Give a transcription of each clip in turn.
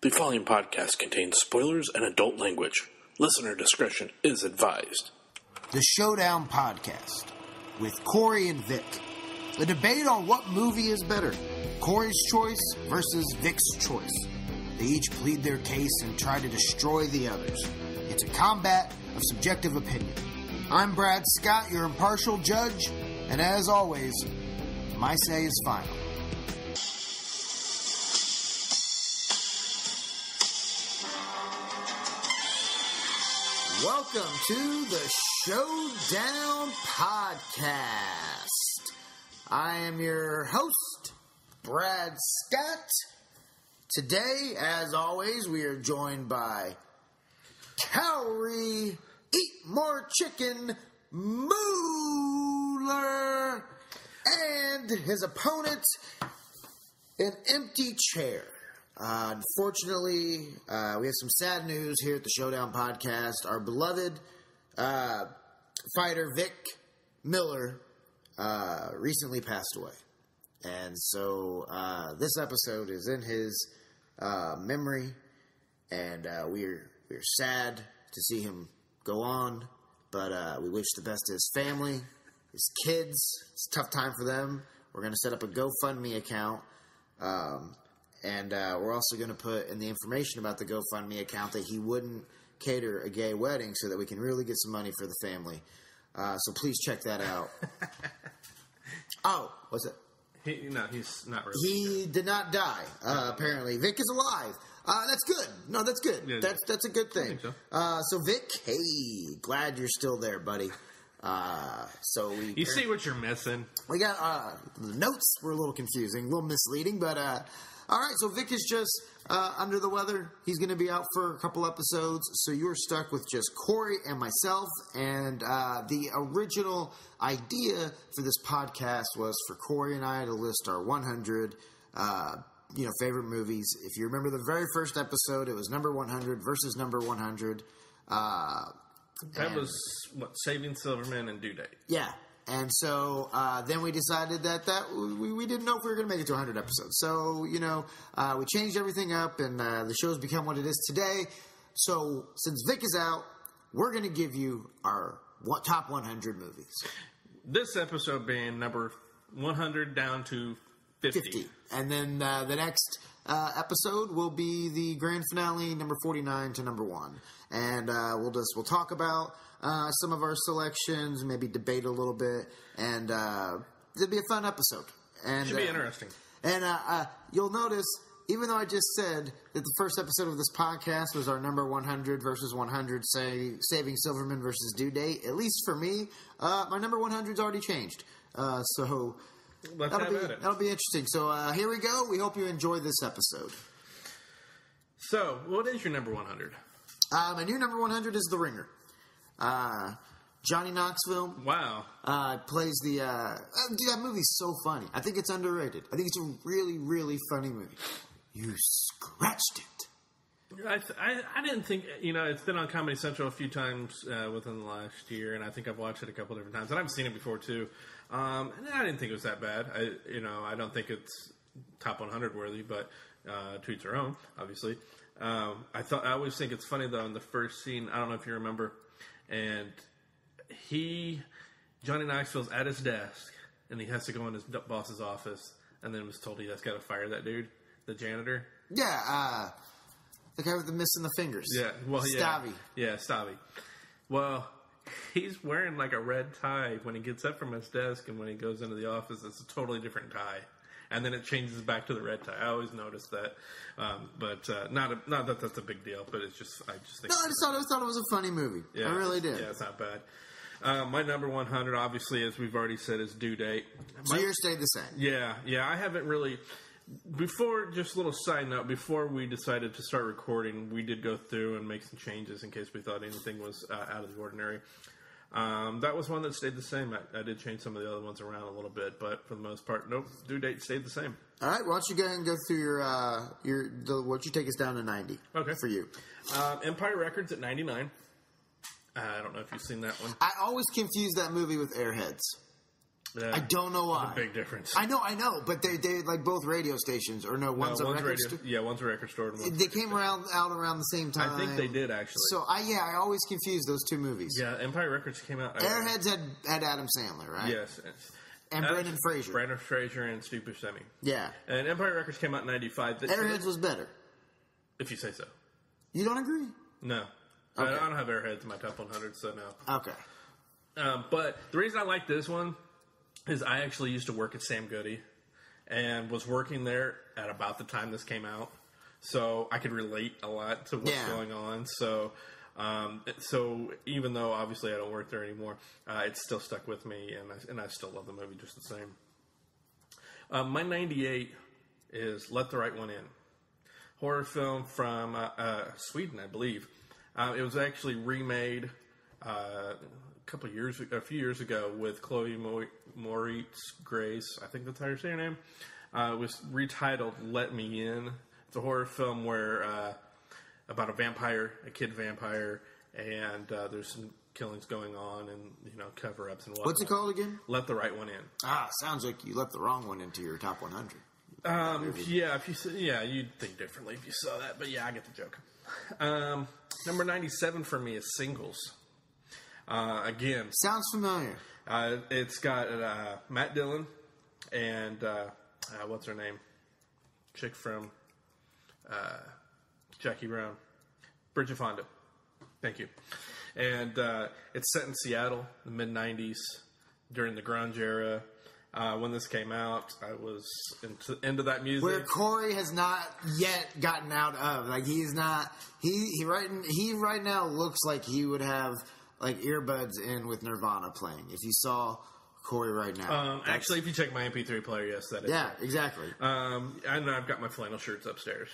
The following podcast contains spoilers and adult language. Listener discretion is advised. The Showdown Podcast with Corey and Vic. The debate on what movie is better, Corey's choice versus Vic's choice. They each plead their case and try to destroy the others. It's a combat of subjective opinion. I'm Brad Scott, your impartial judge, and as always, my say is final. Welcome to the Showdown Podcast. I am your host, Brad Scott. Today, as always, we are joined by Calorie Eat More Chicken Mooler and his opponent, an empty chair. Unfortunately, we have some sad news here at the Showdown Podcast. Our beloved fighter Vic Miller recently passed away. And so this episode is in his memory, and we're sad to see him go on, but we wish the best to his family, his kids. It's a tough time for them. We're going to set up a GoFundMe account. And we're also going to put in the information about the GoFundMe account that he wouldn't cater a gay wedding so that we can really get some money for the family. So please check that out. Oh, what's it? He's not really. He did not die, apparently. Vic is alive. That's good. No, that's good. Yeah, that's a good thing. I think so. So Vic, hey, glad you're still there, buddy. You see what you're missing. We got the notes were a little confusing, a little misleading, but all right. So Vic is just under the weather. He's going to be out for a couple episodes, so you're stuck with just Corey and myself. And the original idea for this podcast was for Corey and I to list our 100 favorite movies. If you remember the very first episode, it was number 100 versus number 100. That was, Saving Silverman and Due Date. Yeah. And so then we decided that we didn't know if we were going to make it to 100 episodes. So, we changed everything up, and the show's become what it is today. So since Vic is out, we're going to give you our top 100 movies. This episode being number 100 down to 50. And then the next episode will be the grand finale, number 49 to number 1. And we'll talk about some of our selections, maybe debate a little bit, and it'll be a fun episode. And should be interesting. And you'll notice, even though I just said that the first episode of this podcast was our number 100 versus 100, say Saving Silverman versus Due Date, at least for me, my number 100's already changed. So that'll be interesting. So here we go. We hope you enjoy this episode. So, what is your number 100? My new number 100 is The Ringer. Johnny Knoxville. Wow. Plays the... dude, that movie's so funny. I think it's underrated. I think it's a really, really funny movie. You scratched it. I didn't think... it's been on Comedy Central a few times within the last year, and I think I've watched it a couple different times. And I've seen it before, too. And I didn't think it was that bad. I don't think it's top 100 worthy, but to each their own, obviously. I always think it's funny, though, in the first scene, I don't know if you remember, and Johnny Knoxville's at his desk, and he has to go in his boss's office, and then was told he has got to fire that dude, the janitor. Yeah, the guy with the missing the fingers. Yeah, well, Stabby. Yeah, Stabby. Well, he's wearing like a red tie when he gets up from his desk, and when he goes into the office, it's a totally different tie. And then it changes back to the red tie. I always noticed that, but not that that's a big deal. But I just think. No, I thought it was a funny movie. Yeah, I really did. Yeah, it's not bad. My number 100, obviously, as we've already said, is Due Date. So yours stayed the same. Yeah. I haven't really. Before, just a little side note. Before we decided to start recording, we did go through and make some changes in case we thought anything was out of the ordinary. That was one that stayed the same. I did change some of the other ones around a little bit, but for the most part, nope. Due Date stayed the same. All right, why don't you go ahead and go through what you take us down to 90? Okay, for you. Empire Records at 99. I don't know if you've seen that one. I always confuse that movie with Airheads. I don't know why. That's a big difference. I know, but they like both radio stations, or no, one's a record store. Yeah, one's a record store. They came out around the same time. I think they did, actually. So, I always confuse those two movies. Yeah, Empire Records came out. Airheads had Adam Sandler, right? Yes. And Brendan Fraser. Brendan Fraser and Stu Buscemi. Yeah. And Empire Records came out in 95. Airheads was better. If you say so. You don't agree? No. Okay. I don't have Airheads in my top 100, so no. Okay. But the reason I like this one is I actually used to work at Sam Goody and was working there at about the time this came out. So I could relate a lot to what's going on. So even though obviously I don't work there anymore, it still stuck with me, and I still love the movie just the same. My 98 is Let the Right One In. Horror film from Sweden, I believe. It was actually remade a few years ago with Chloe Moretz Grace. I think that's how you say her name. It was retitled "Let Me In." It's a horror film where about a kid vampire, and there's some killings going on, and cover-ups and whatnot. What's it called again? Let the Right One In. Sounds like you let the wrong one into your top 100. You'd think differently if you saw that, but yeah, I get the joke. Number 97 for me is Singles. Again, sounds familiar. It's got Matt Dillon and what's her name? Chick from Jackie Brown, Bridget Fonda. Thank you. And it's set in Seattle, the mid '90s, during the grunge era. When this came out, I was into that music. Where Corey has not yet gotten out of. Like, he's not. He right now looks like he would have like earbuds in with Nirvana playing. If you saw Corey right now. Actually, if you check my MP3 player, yes, that is. Yeah, exactly. I know I've got my flannel shirts upstairs.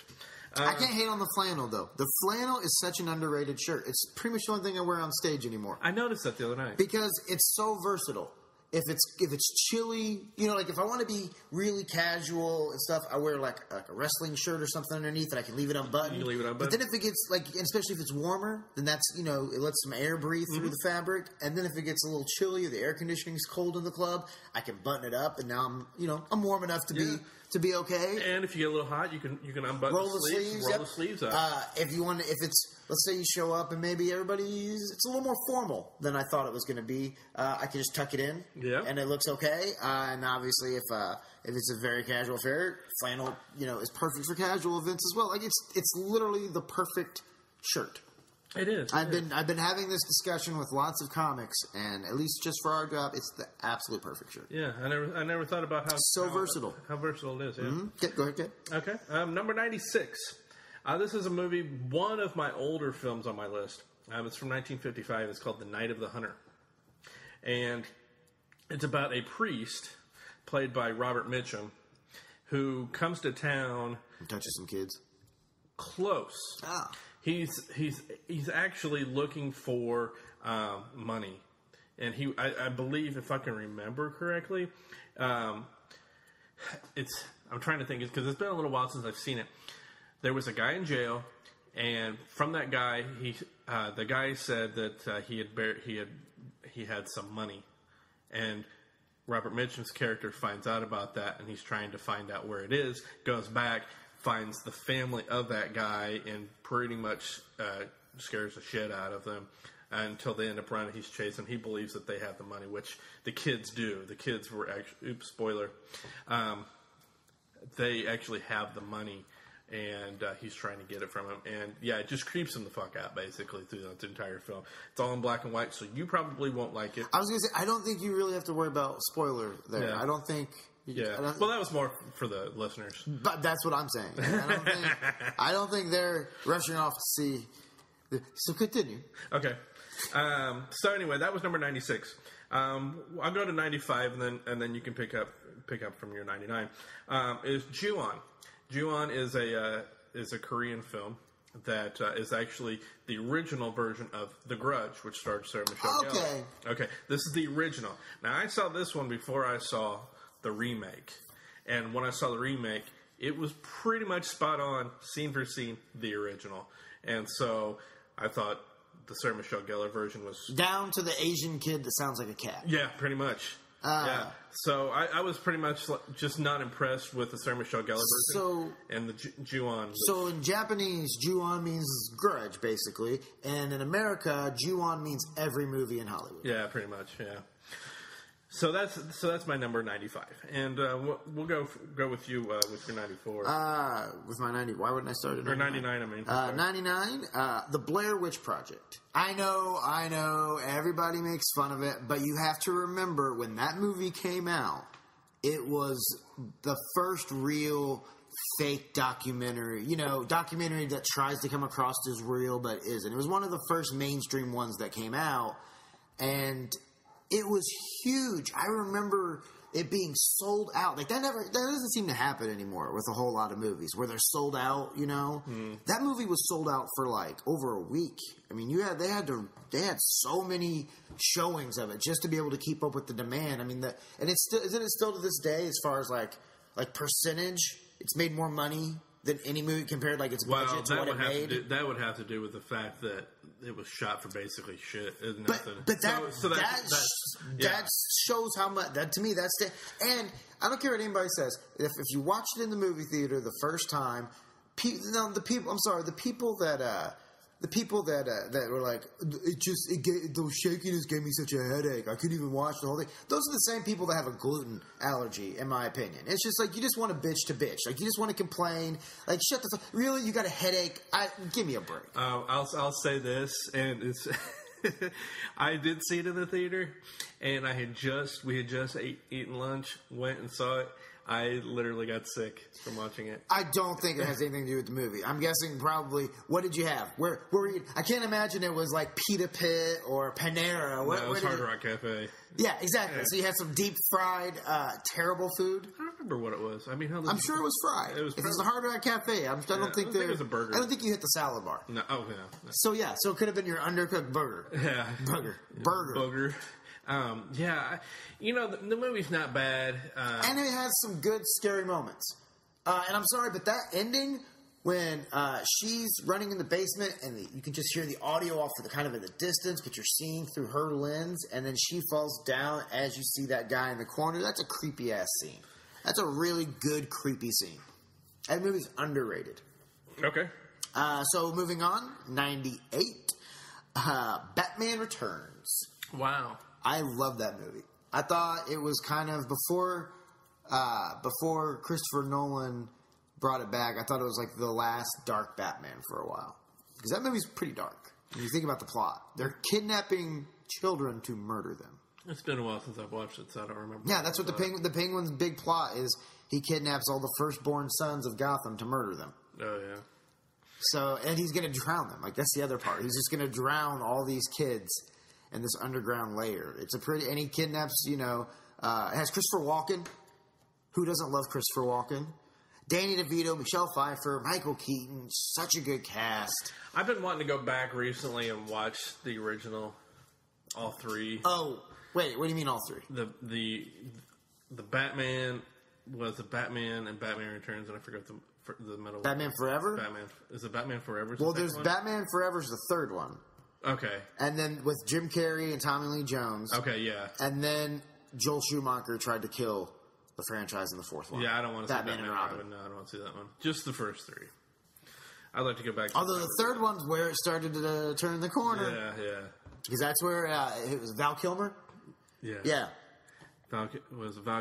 I can't hate on the flannel, though. The flannel is such an underrated shirt. It's pretty much the only thing I wear on stage anymore. I noticed that the other night. Because it's so versatile. If it's chilly, like if I want to be really casual and stuff, I wear like a wrestling shirt or something underneath, and I can leave it unbuttoned. You can leave it unbuttoned. But then if it gets and especially if it's warmer, then that's it lets some air breathe through the fabric. And then if it gets a little chilly, or the air conditioning's cold in the club, I can button it up, and now I'm warm enough to be okay. And if you get a little hot, you can unbutton the sleeves, roll the sleeves up. If it's, let's say you show up and maybe it's a little more formal than I thought it was going to be, I can just tuck it in, and it looks okay. And obviously, if it's a very casual affair, flannel, is perfect for casual events as well. Like it's literally the perfect shirt. It is. I've been having this discussion with lots of comics, and at least just for our job, it's the absolute perfect shirt. Yeah, I never thought about how versatile. How versatile it is. Yeah. Mm-hmm. Go ahead. Okay. Number 96. This is a movie, one of my older films on my list. It's from 1955. It's called The Night of the Hunter, and it's about a priest played by Robert Mitchum who comes to town and touches some kids. Close. Ah. He's actually looking for money, and I believe, if I can remember correctly, I'm trying to think because it's been a little while since I've seen it. There was a guy in jail, and from that guy, the guy said that he had some money, and Robert Mitchum's character finds out about that, and he's trying to find out where it is. Goes back, finds the family of that guy, and pretty much scares the shit out of them until they end up running. He's chasing. He believes that they have the money, which the kids do. The kids were actually, oops, spoiler. They actually have the money, and he's trying to get it from him. And yeah, it just creeps him the fuck out basically through the entire film. It's all in black and white, so you probably won't like it. I was going to say, I don't think you really have to worry about spoiler there. Yeah. I don't think. Yeah. Well, that was more for the listeners. But that's what I'm saying. I don't think they're rushing off to see. So continue. Okay. So anyway, that was number 96. I'll go to 95, and then you can pick up from your 99. Is Ju-on. Ju-on is a Korean film that is actually the original version of The Grudge, which starred Sarah Michelle Gellar. Okay. This is the original. Now, I saw this one before I saw the remake, and when I saw the remake, it was pretty much spot on, scene for scene, the original. And so I thought the Sarah Michelle Gellar version was down to the Asian kid that sounds like a cat. Yeah, pretty much. Yeah. So I was pretty much just not impressed with the Sarah Michelle Gellar version and the Ju-on. So in Japanese, Ju-on means grudge, basically. And in America, Ju-on means every movie in Hollywood. Yeah, pretty much, yeah. So that's my number 95, and we'll go with you with your 94. With my 90, why wouldn't I start at 99? Or 99, I mean. 99, the Blair Witch Project. I know, everybody makes fun of it, but you have to remember when that movie came out, it was the first real fake documentary, documentary that tries to come across as real but isn't. It was one of the first mainstream ones that came out, and it was huge. I remember it being sold out. Like that doesn't seem to happen anymore with a whole lot of movies where they're sold out. That movie was sold out for like over a week. I mean, they had so many showings of it just to be able to keep up with the demand. I mean, and it's still, isn't it still to this day as far as like percentage? It's made more money than any movie compared its budget to what it made. That would have to do with the fact that it was shot for basically shit. But that shows how much. That to me, and I don't care what anybody says. If you watched it in the movie theater the first time, the people that were like, the shakiness gave me such a headache, I couldn't even watch the whole thing. Those are the same people that have a gluten allergy, in my opinion. It's just like, you just want to bitch to bitch. Like, you just want to complain. Like, shut the fuck. Really? You got a headache? Give me a break. I'll say this, and it's... I did see it in the theater, and we had just eaten lunch, went and saw it. I literally got sick from watching it. I don't think it has anything to do with the movie. I'm guessing probably, what did you have? Where were you? I can't imagine it was like Pita Pit or Panera. No, it was Hard Rock Cafe. Yeah, exactly. Yeah. So you had some deep fried, terrible food. I don't remember what it was. I mean, I'm sure it was fried. If it was the Hard Rock Cafe, I don't think it was a burger. I don't think you hit the salad bar. No. Oh, yeah. So it could have been your undercooked burger. Yeah. Burger. The movie's not bad. And it has some good, scary moments. And I'm sorry, but that ending, when she's running in the basement and you can just hear the audio off kind of in the distance, but you're seeing through her lens, and then she falls down as you see that guy in the corner, that's a creepy-ass scene. That's a really good, creepy scene. That movie's underrated. Okay. So moving on, 98, Batman Returns. Wow. I love that movie. I thought it was kind of before Christopher Nolan brought it back. I thought it was like the last dark Batman for a while, because that movie's pretty dark. When you think about the plot, they're kidnapping children to murder them. It's been a while since I've watched it, so I don't remember. Yeah, that's what the Penguin's big plot is. He kidnaps all the firstborn sons of Gotham to murder them. Oh yeah. So, and he's going to drown them. Like, that's the other part. He's just going to drown all these kids in this underground layer. And he kidnaps, it has Christopher Walken. Who doesn't love Christopher Walken? Danny DeVito, Michelle Pfeiffer, Michael Keaton. Such a good cast. I've been wanting to go back recently and watch the original, all three. Oh, wait, what do you mean all three? The Batman was the Batman and Batman Returns, and I forgot the middle Batman one. Forever? Is it Batman Forever? Well, there's Batman Forever's the third one. Okay. And then with Jim Carrey and Tommy Lee Jones. Okay, yeah. And then Joel Schumacher tried to kill the franchise in the fourth one. Yeah, I don't want to see Batman and Robin. No, I don't want to see that one. Just the first three. I'd like to go back to although the third one's where it started to turn the corner. Yeah. Because that's where it was Val Kilmer. Yeah. Yeah. Val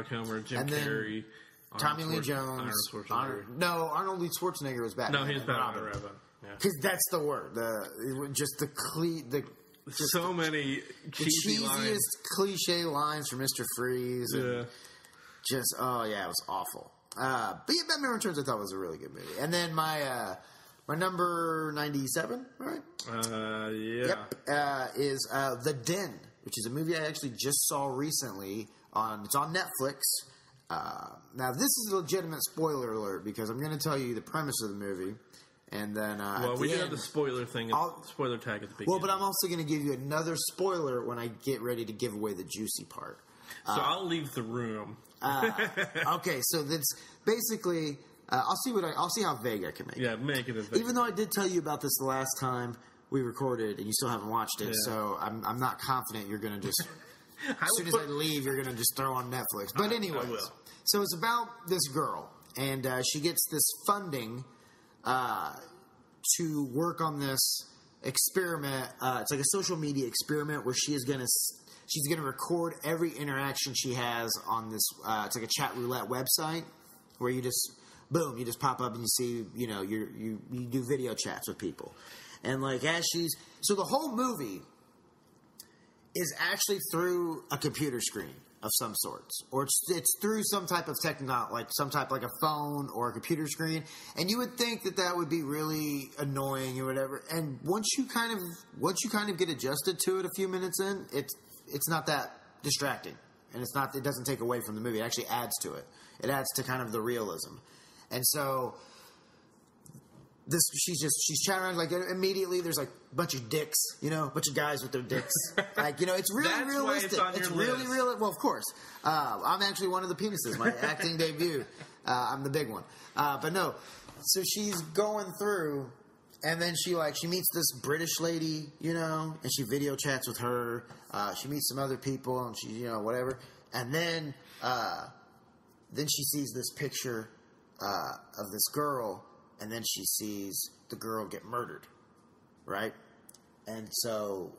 Kilmer, Jim Carrey, Tommy Lee Jones. Arnold Lee Schwarzenegger was Batman. No, he's Batman and Robin. Because that's the word. So many cheesiest cliche lines from Mr. Freeze. And it was awful. But yeah, Batman Returns I thought was a really good movie. And then my number 97, right? Yeah. Yep. Is The Den, which is a movie I actually just saw recently. It's on Netflix. Now, this is a legitimate spoiler alert because I'm going to tell you the premise of the movie. And then, we do have the spoiler thing, spoiler tag at the beginning. Well, but I'm also going to give you another spoiler when I get ready to give away the juicy part. So I'll leave the room. Okay, so that's basically, I'll see how vague I can make it. Yeah, make it as vague. Even though I did tell you about this the last time we recorded, and you still haven't watched it, so I'm not confident you're going to just As soon as I leave, you're going to just throw on Netflix. But anyways, so it's about this girl, and she gets this funding to work on this experiment. It's like a social media experiment where she's going to record every interaction she has on this. It's like a chat roulette website where you just pop up and you see, you do video chats with people, and like so the whole movie is actually through a computer screen of some sorts, or it's through some type of technology, like a phone or a computer screen. And you would think that would be really annoying or whatever. And once you kind of get adjusted to it a few minutes in, it's not that distracting, and it doesn't take away from the movie. It actually adds to it. It adds to kind of the realism. And so she's chatting around, like immediately there's like a bunch of dicks, a bunch of guys with their dicks. Like, it's really That's realistic. Why it's really real. Well, of course. I'm actually one of the penises. My acting debut. I'm the big one. But no. So she's going through, and then she meets this British lady, and she video chats with her. She meets some other people, and she, whatever. And then she sees this picture of this girl. And then she sees the girl get murdered, right? And so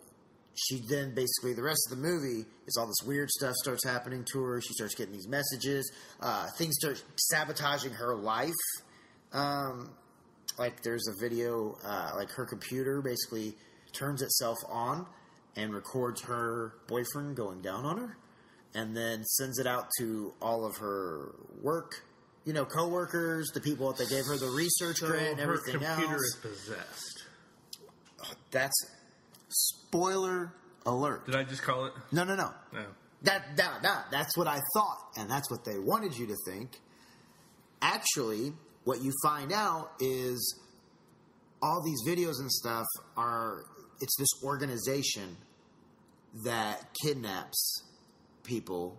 she then basically, the rest of the movie is all this weird stuff starts happening to her. She starts getting these messages. Things start sabotaging her life. Like there's a video, like her computer basically turns itself on and records her boyfriend going down on her, and then sends it out to all of her work, co-workers, the people that they gave her the research on and everything else. Her computer is possessed. That's spoiler alert. Did I just call it? No. No. That's what I thought, and that's what they wanted you to think. Actually, what you find out is all these videos and stuff it's this organization that kidnaps people,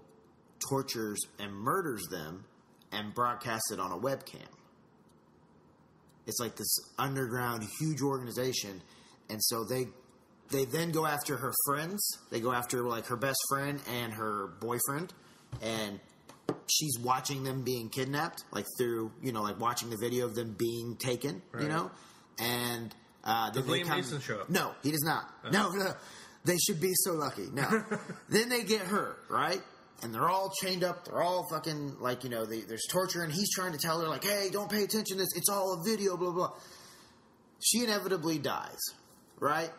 tortures and murders them, and broadcasts it on a webcam. It's like this underground, huge organization. And so they then go after her friends. They go after like her best friend and her boyfriend. And she's watching them being kidnapped, like through, like watching the video of them being taken, right. And does Liam Neeson show up? No, he does not. Oh. No. They should be so lucky. No. Then they get her, right? And they're all chained up. They're all fucking, like, there's torture. And he's trying to tell her, like, hey, don't pay attention to this. It's all a video, blah, blah. She inevitably dies, right?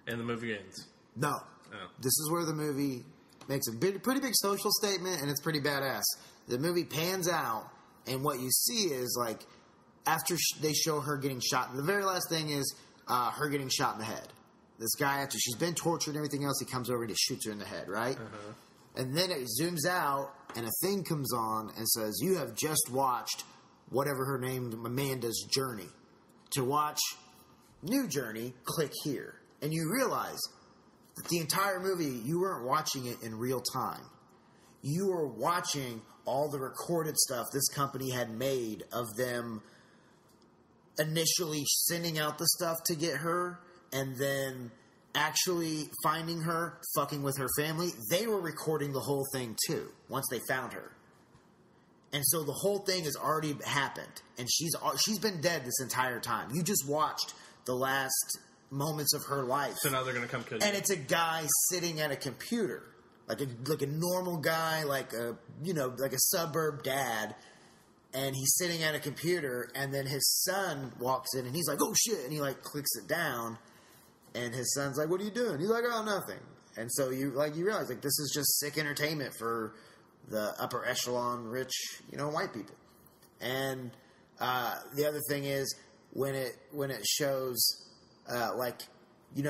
And the movie ends. No. Oh. This is where the movie makes a pretty big social statement, and it's pretty badass. The movie pans out, and what you see is, like, after they show her getting shot, and the very last thing is her getting shot in the head. This guy, after she's been tortured and everything else, he comes over and he shoots her in the head, right? Uh-huh. And then it zooms out, and a thing comes on and says, you have just watched whatever her name, Amanda's journey. To watch new journey, click here. And you realize that the entire movie, you weren't watching it in real time. You were watching all the recorded stuff this company had made of them initially sending out the stuff to get her, and then actually finding her, fucking with her family. They were recording the whole thing too, once they found her. And so the whole thing has already happened, and she's been dead this entire time. You just watched the last moments of her life. So now they're going to come kill you. And it's a guy sitting at a computer, like a normal guy, like a suburb dad, and he's sitting at a computer, and then his son walks in, and he's like, oh shit, and he like clicks it down. And his son's like, what are you doing? He's like, oh, nothing. And so you realize, like, this is just sick entertainment for the upper echelon, rich, white people. And the other thing is, when it shows, like,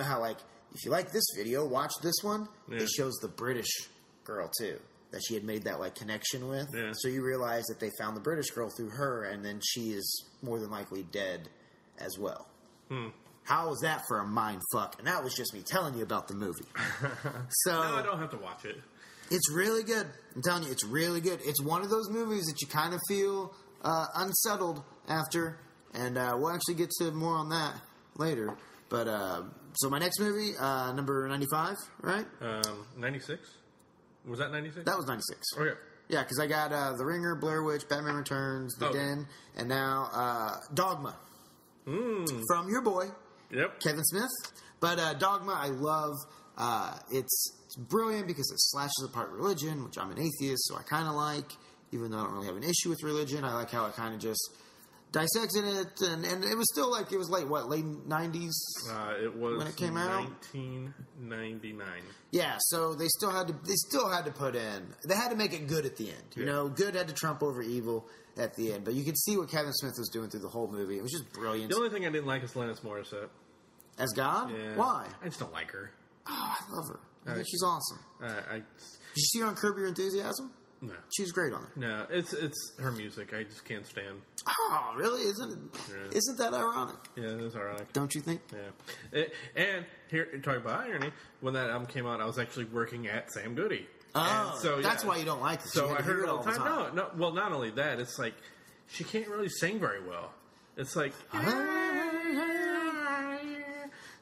how, like, if you like this video, watch this one. Yeah. It shows the British girl, too, that she had made that, like, connection with. Yeah. So you realize that they found the British girl through her, and then she is more than likely dead as well. How was that for a mind fuck? And that was just me telling you about the movie. So no, I don't have to watch it. It's really good. I'm telling you, it's really good. It's one of those movies that you kind of feel unsettled after, and we'll actually get to more on that later. But so my next movie, number 95, right? 96. Was that 96? That was 96. Okay. Yeah, because I got The Ringer, Blair Witch, Batman Returns, The Den, and now Dogma. From your boy, Kevin Smith. But Dogma, I love. It's brilliant because it slashes apart religion, which I'm an atheist, so I kind of like. Even though I don't really have an issue with religion, I like how it kind of just dissected it, and it was still like, it was like, what, late 90s? It was when it came out? 1999. Yeah, so they still had to put in, they had to make it good at the end. You know, good had to trump over evil at the end. But you could see what Kevin Smith was doing through the whole movie. It was just brilliant. The only thing I didn't like is Alanis Morissette. As God? Yeah. Why? I just don't like her. Oh, I love her. I think she's awesome. Did you see her on Curb Your Enthusiasm? No. She was great on it. No, it's her music. I just can't stand. Oh, really? Isn't that ironic? Yeah, it is ironic. Don't you think? Yeah. And here, talking about irony, when that album came out, I was actually working at Sam Goody. Oh, so that's why you don't like it. So I heard it all the time. No, well, not only that, it's like she can't really sing very well. It's like,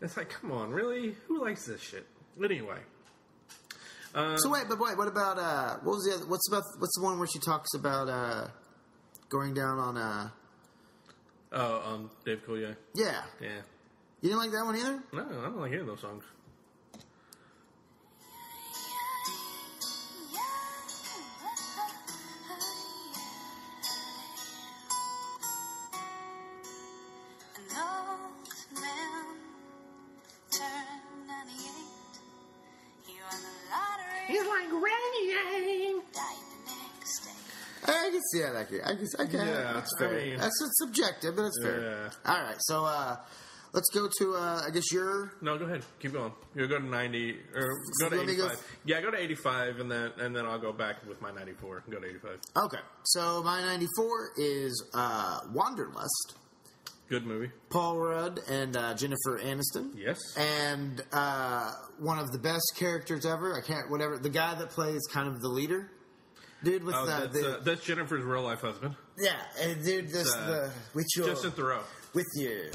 it's like, come on, really? Who likes this shit? But anyway. So wait, what about what's the one where she talks about going down on Dave Coulier? Yeah. Yeah. You didn't like that one either? No, I don't like any of those songs. I can see that. I can. Yeah, that's fair. I mean, that's subjective, but it's fair. Yeah. All right, so let's go to I guess your. No, go ahead. Keep going. You go to 90 or go to 85. Yeah, go to 85, and then I'll go back with my 94 and go to 85. Okay, so my 94 is Wanderlust. Good movie. Paul Rudd and Jennifer Aniston. Yes. And one of the best characters ever. The guy that plays kind of the leader. Dude with that's Jennifer's real life husband. Yeah, and dude, Justin Theroux. With your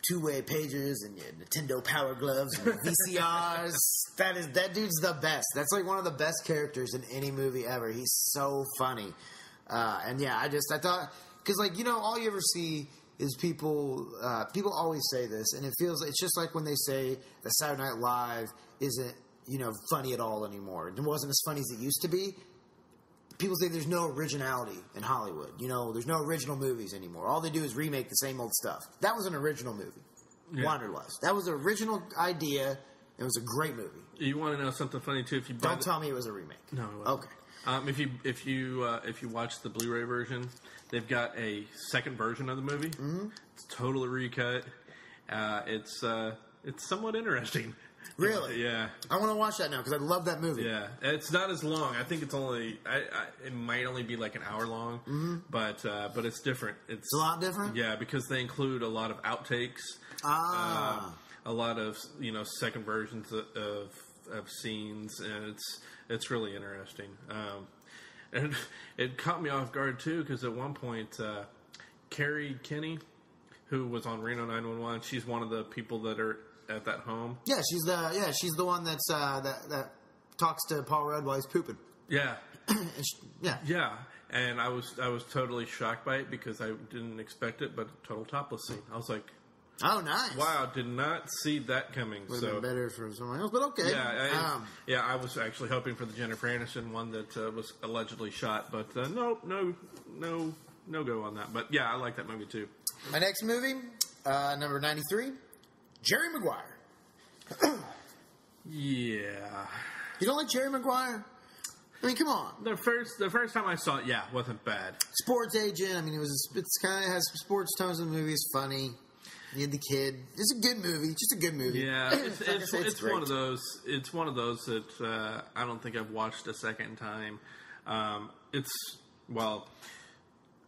two-way pagers and your Nintendo Power Gloves and your VCRs. that dude's the best. That's like one of the best characters in any movie ever. He's so funny. And yeah, I thought, because all you ever see is people always say this, and it's just like when they say that Saturday Night Live isn't funny at all anymore. It wasn't as funny as it used to be. People say there's no originality in Hollywood. There's no original movies anymore. All they do is remake the same old stuff. That was an original movie. Yeah. Wanderlust. That was an original idea. It was a great movie. You want to know something funny too? Don't tell me it was a remake. No, it wasn't. Okay. If you watch the Blu-ray version, they've got a second version of the movie. Mm-hmm. It's totally recut. It's somewhat interesting. Really? Yeah. I want to watch that now because I love that movie. Yeah. It's not as long. I think it's only... it might only be like an hour long, mm-hmm. but it's different. It's a lot different? Yeah, because they include a lot of outtakes. A lot of, second versions of scenes, and it's really interesting. And it caught me off guard, too, because at one point, Carrie Kinney, who was on Reno 911, she's one of the people that are at that home. Yeah, she's the one that's that talks to Paul Rudd while he's pooping. Yeah. Yeah. And I was totally shocked by it because I didn't expect it, but total topless scene. I was like, oh, nice! Wow, did not see that coming. Would have been better for someone else, but okay. Yeah, I was actually hoping for the Jennifer Aniston one that was allegedly shot, but no go on that. But yeah, I like that movie too. My next movie, number 93. Jerry Maguire. Yeah. You don't like Jerry Maguire? I mean, come on. The first time I saw it, wasn't bad. Sports agent. I mean, it's kind of has sports tones in the movie. It's funny. You had the kid. It's a good movie. Just a good movie. Yeah, it's one of those. It's one of those that I don't think I've watched a second time.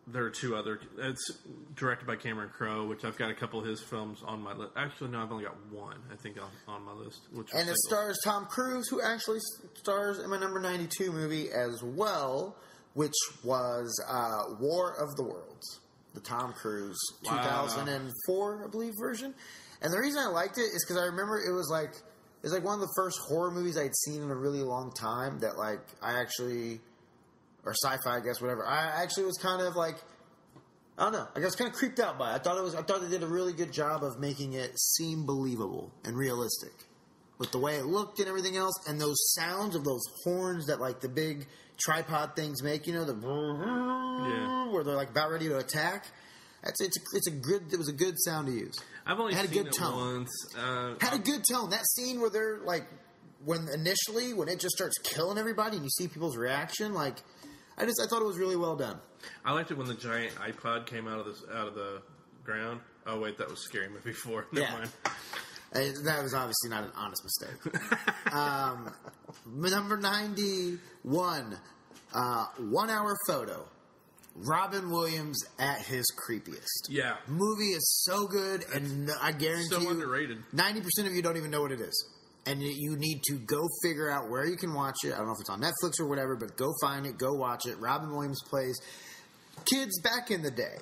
There are two other... It's directed by Cameron Crowe, which I've got a couple of his films on my list. Actually, no, I've only got one, I think, on my list. And it stars Tom Cruise, who actually stars in my number 92 movie as well, which was War of the Worlds. the Tom Cruise 2004, I believe, version. And the reason I liked it is because I remember it was like one of the first horror movies I'd seen in a really long time that like I actually, or sci-fi, I guess, whatever. I actually was kind of like, I don't know, I was kind of creeped out by it. I thought they did a really good job of making it seem believable and realistic with the way it looked and everything else, and those sounds of those horns that like the big tripod things make, you know, where they're like about ready to attack. It was a good sound to use. I've only seen a good tone once. Had a good tone. That scene where they're like, when it just starts killing everybody and you see people's reaction, like, I thought it was really well done. I liked it when the giant iPod came out of the ground. Oh wait, that was Scary Movie 4. Never mind. That was obviously not an honest mistake. Number 91, 1 hour photo. Robin Williams at his creepiest. Yeah. Movie is so good, and I guarantee so you, underrated. 90% of you don't even know what it is. And you need to go figure out where you can watch it. I don't know if it's on Netflix or whatever, but go find it, go watch it. Robin Williams plays kids back in the day.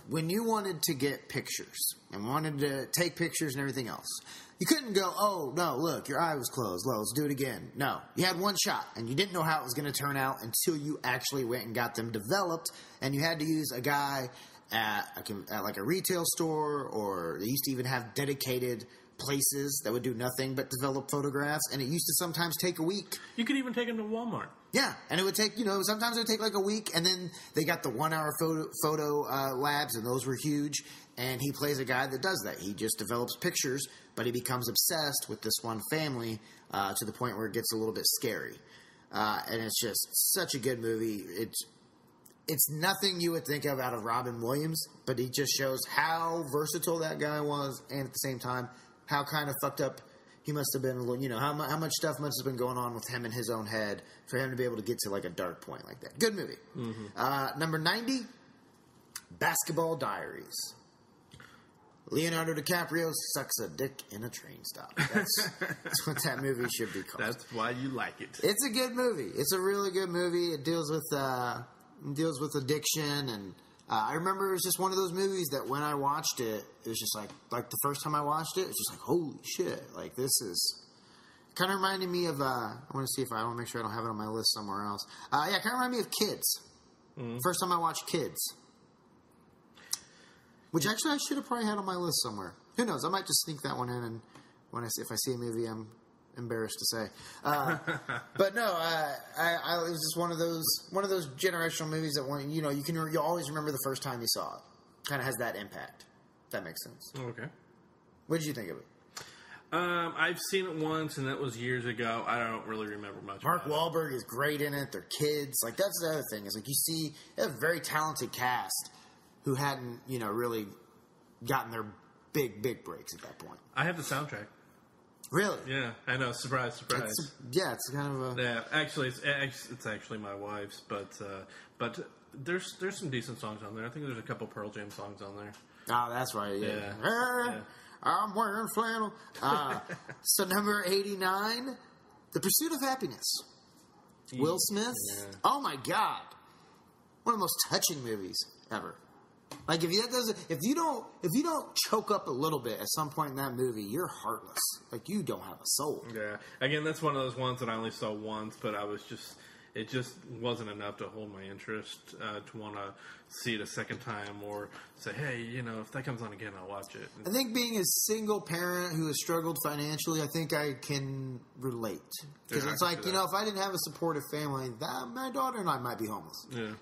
When you wanted to get pictures and wanted to take pictures and everything else, you couldn't go, oh, no, look, your eye was closed. Well, let's do it again. No, you had one shot, and you didn't know how it was going to turn out until you actually went and got them developed, and you had to use a guy at like a retail store, or they used to even have dedicated places that would do nothing but develop photographs, and it used to sometimes take a week. You could even take them to Walmart. Yeah, and it would take, sometimes it would take like a week, and then they got the 1 hour photo labs, and those were huge, and he plays a guy that does that. He just develops pictures, but he becomes obsessed with this one family to the point where it gets a little bit scary. And it's just such a good movie. It's nothing you would think of out of Robin Williams, but he just shows how versatile that guy was, and at the same time, how kind of fucked up he must have been, how much stuff must have been going on with him in his own head for him to be able to get to like a dark point like that. Good movie. Mm-hmm. Number 90, Basketball Diaries. Leonardo DiCaprio sucks a dick in a train stop. That's what that movie should be called. That's why you like it. It's a good movie. It's a really good movie. It deals with addiction, and I remember it was just one of those movies that when I watched it, it was just like the first time I watched it, it was just like, holy shit, like this is kind of reminding me of, I want to make sure I don't have it on my list somewhere else. Kind of remind me of Kids. Mm-hmm. First time I watched Kids. Which actually I should have probably had on my list somewhere. Who knows? I might just sneak that one in, and if I see a movie I'm embarrassed to say. But no, it was just one of those generational movies that you always remember the first time you saw it. Kind of has that impact. If that makes sense. Okay. What did you think of it? I've seen it once, and that was years ago. I don't really remember much. Mark Wahlberg is great in it. They're kids. Like that's the other thing is like you see a very talented cast who hadn't really gotten their big breaks at that point. I have the soundtrack. Really? Yeah, I know. Surprise. It's kind of a... Yeah, actually, it's actually my wife's, but there's some decent songs on there. I think there's a couple Pearl Jam songs on there. Oh, that's right, yeah. I'm wearing flannel. So number 89, The Pursuit of Happiness. Will Smith. Yeah. Oh, my God. One of the most touching movies ever. Like if you don't choke up a little bit at some point in that movie, you're heartless. Like you don't have a soul. Yeah. Again, that's one of those ones that I only saw once, but it just wasn't enough to hold my interest to want to see it a second time or say, hey, if that comes on again, I'll watch it. I think being a single parent who has struggled financially, I think I can relate. Because it's like, if I didn't have a supportive family, my daughter and I might be homeless. Yeah.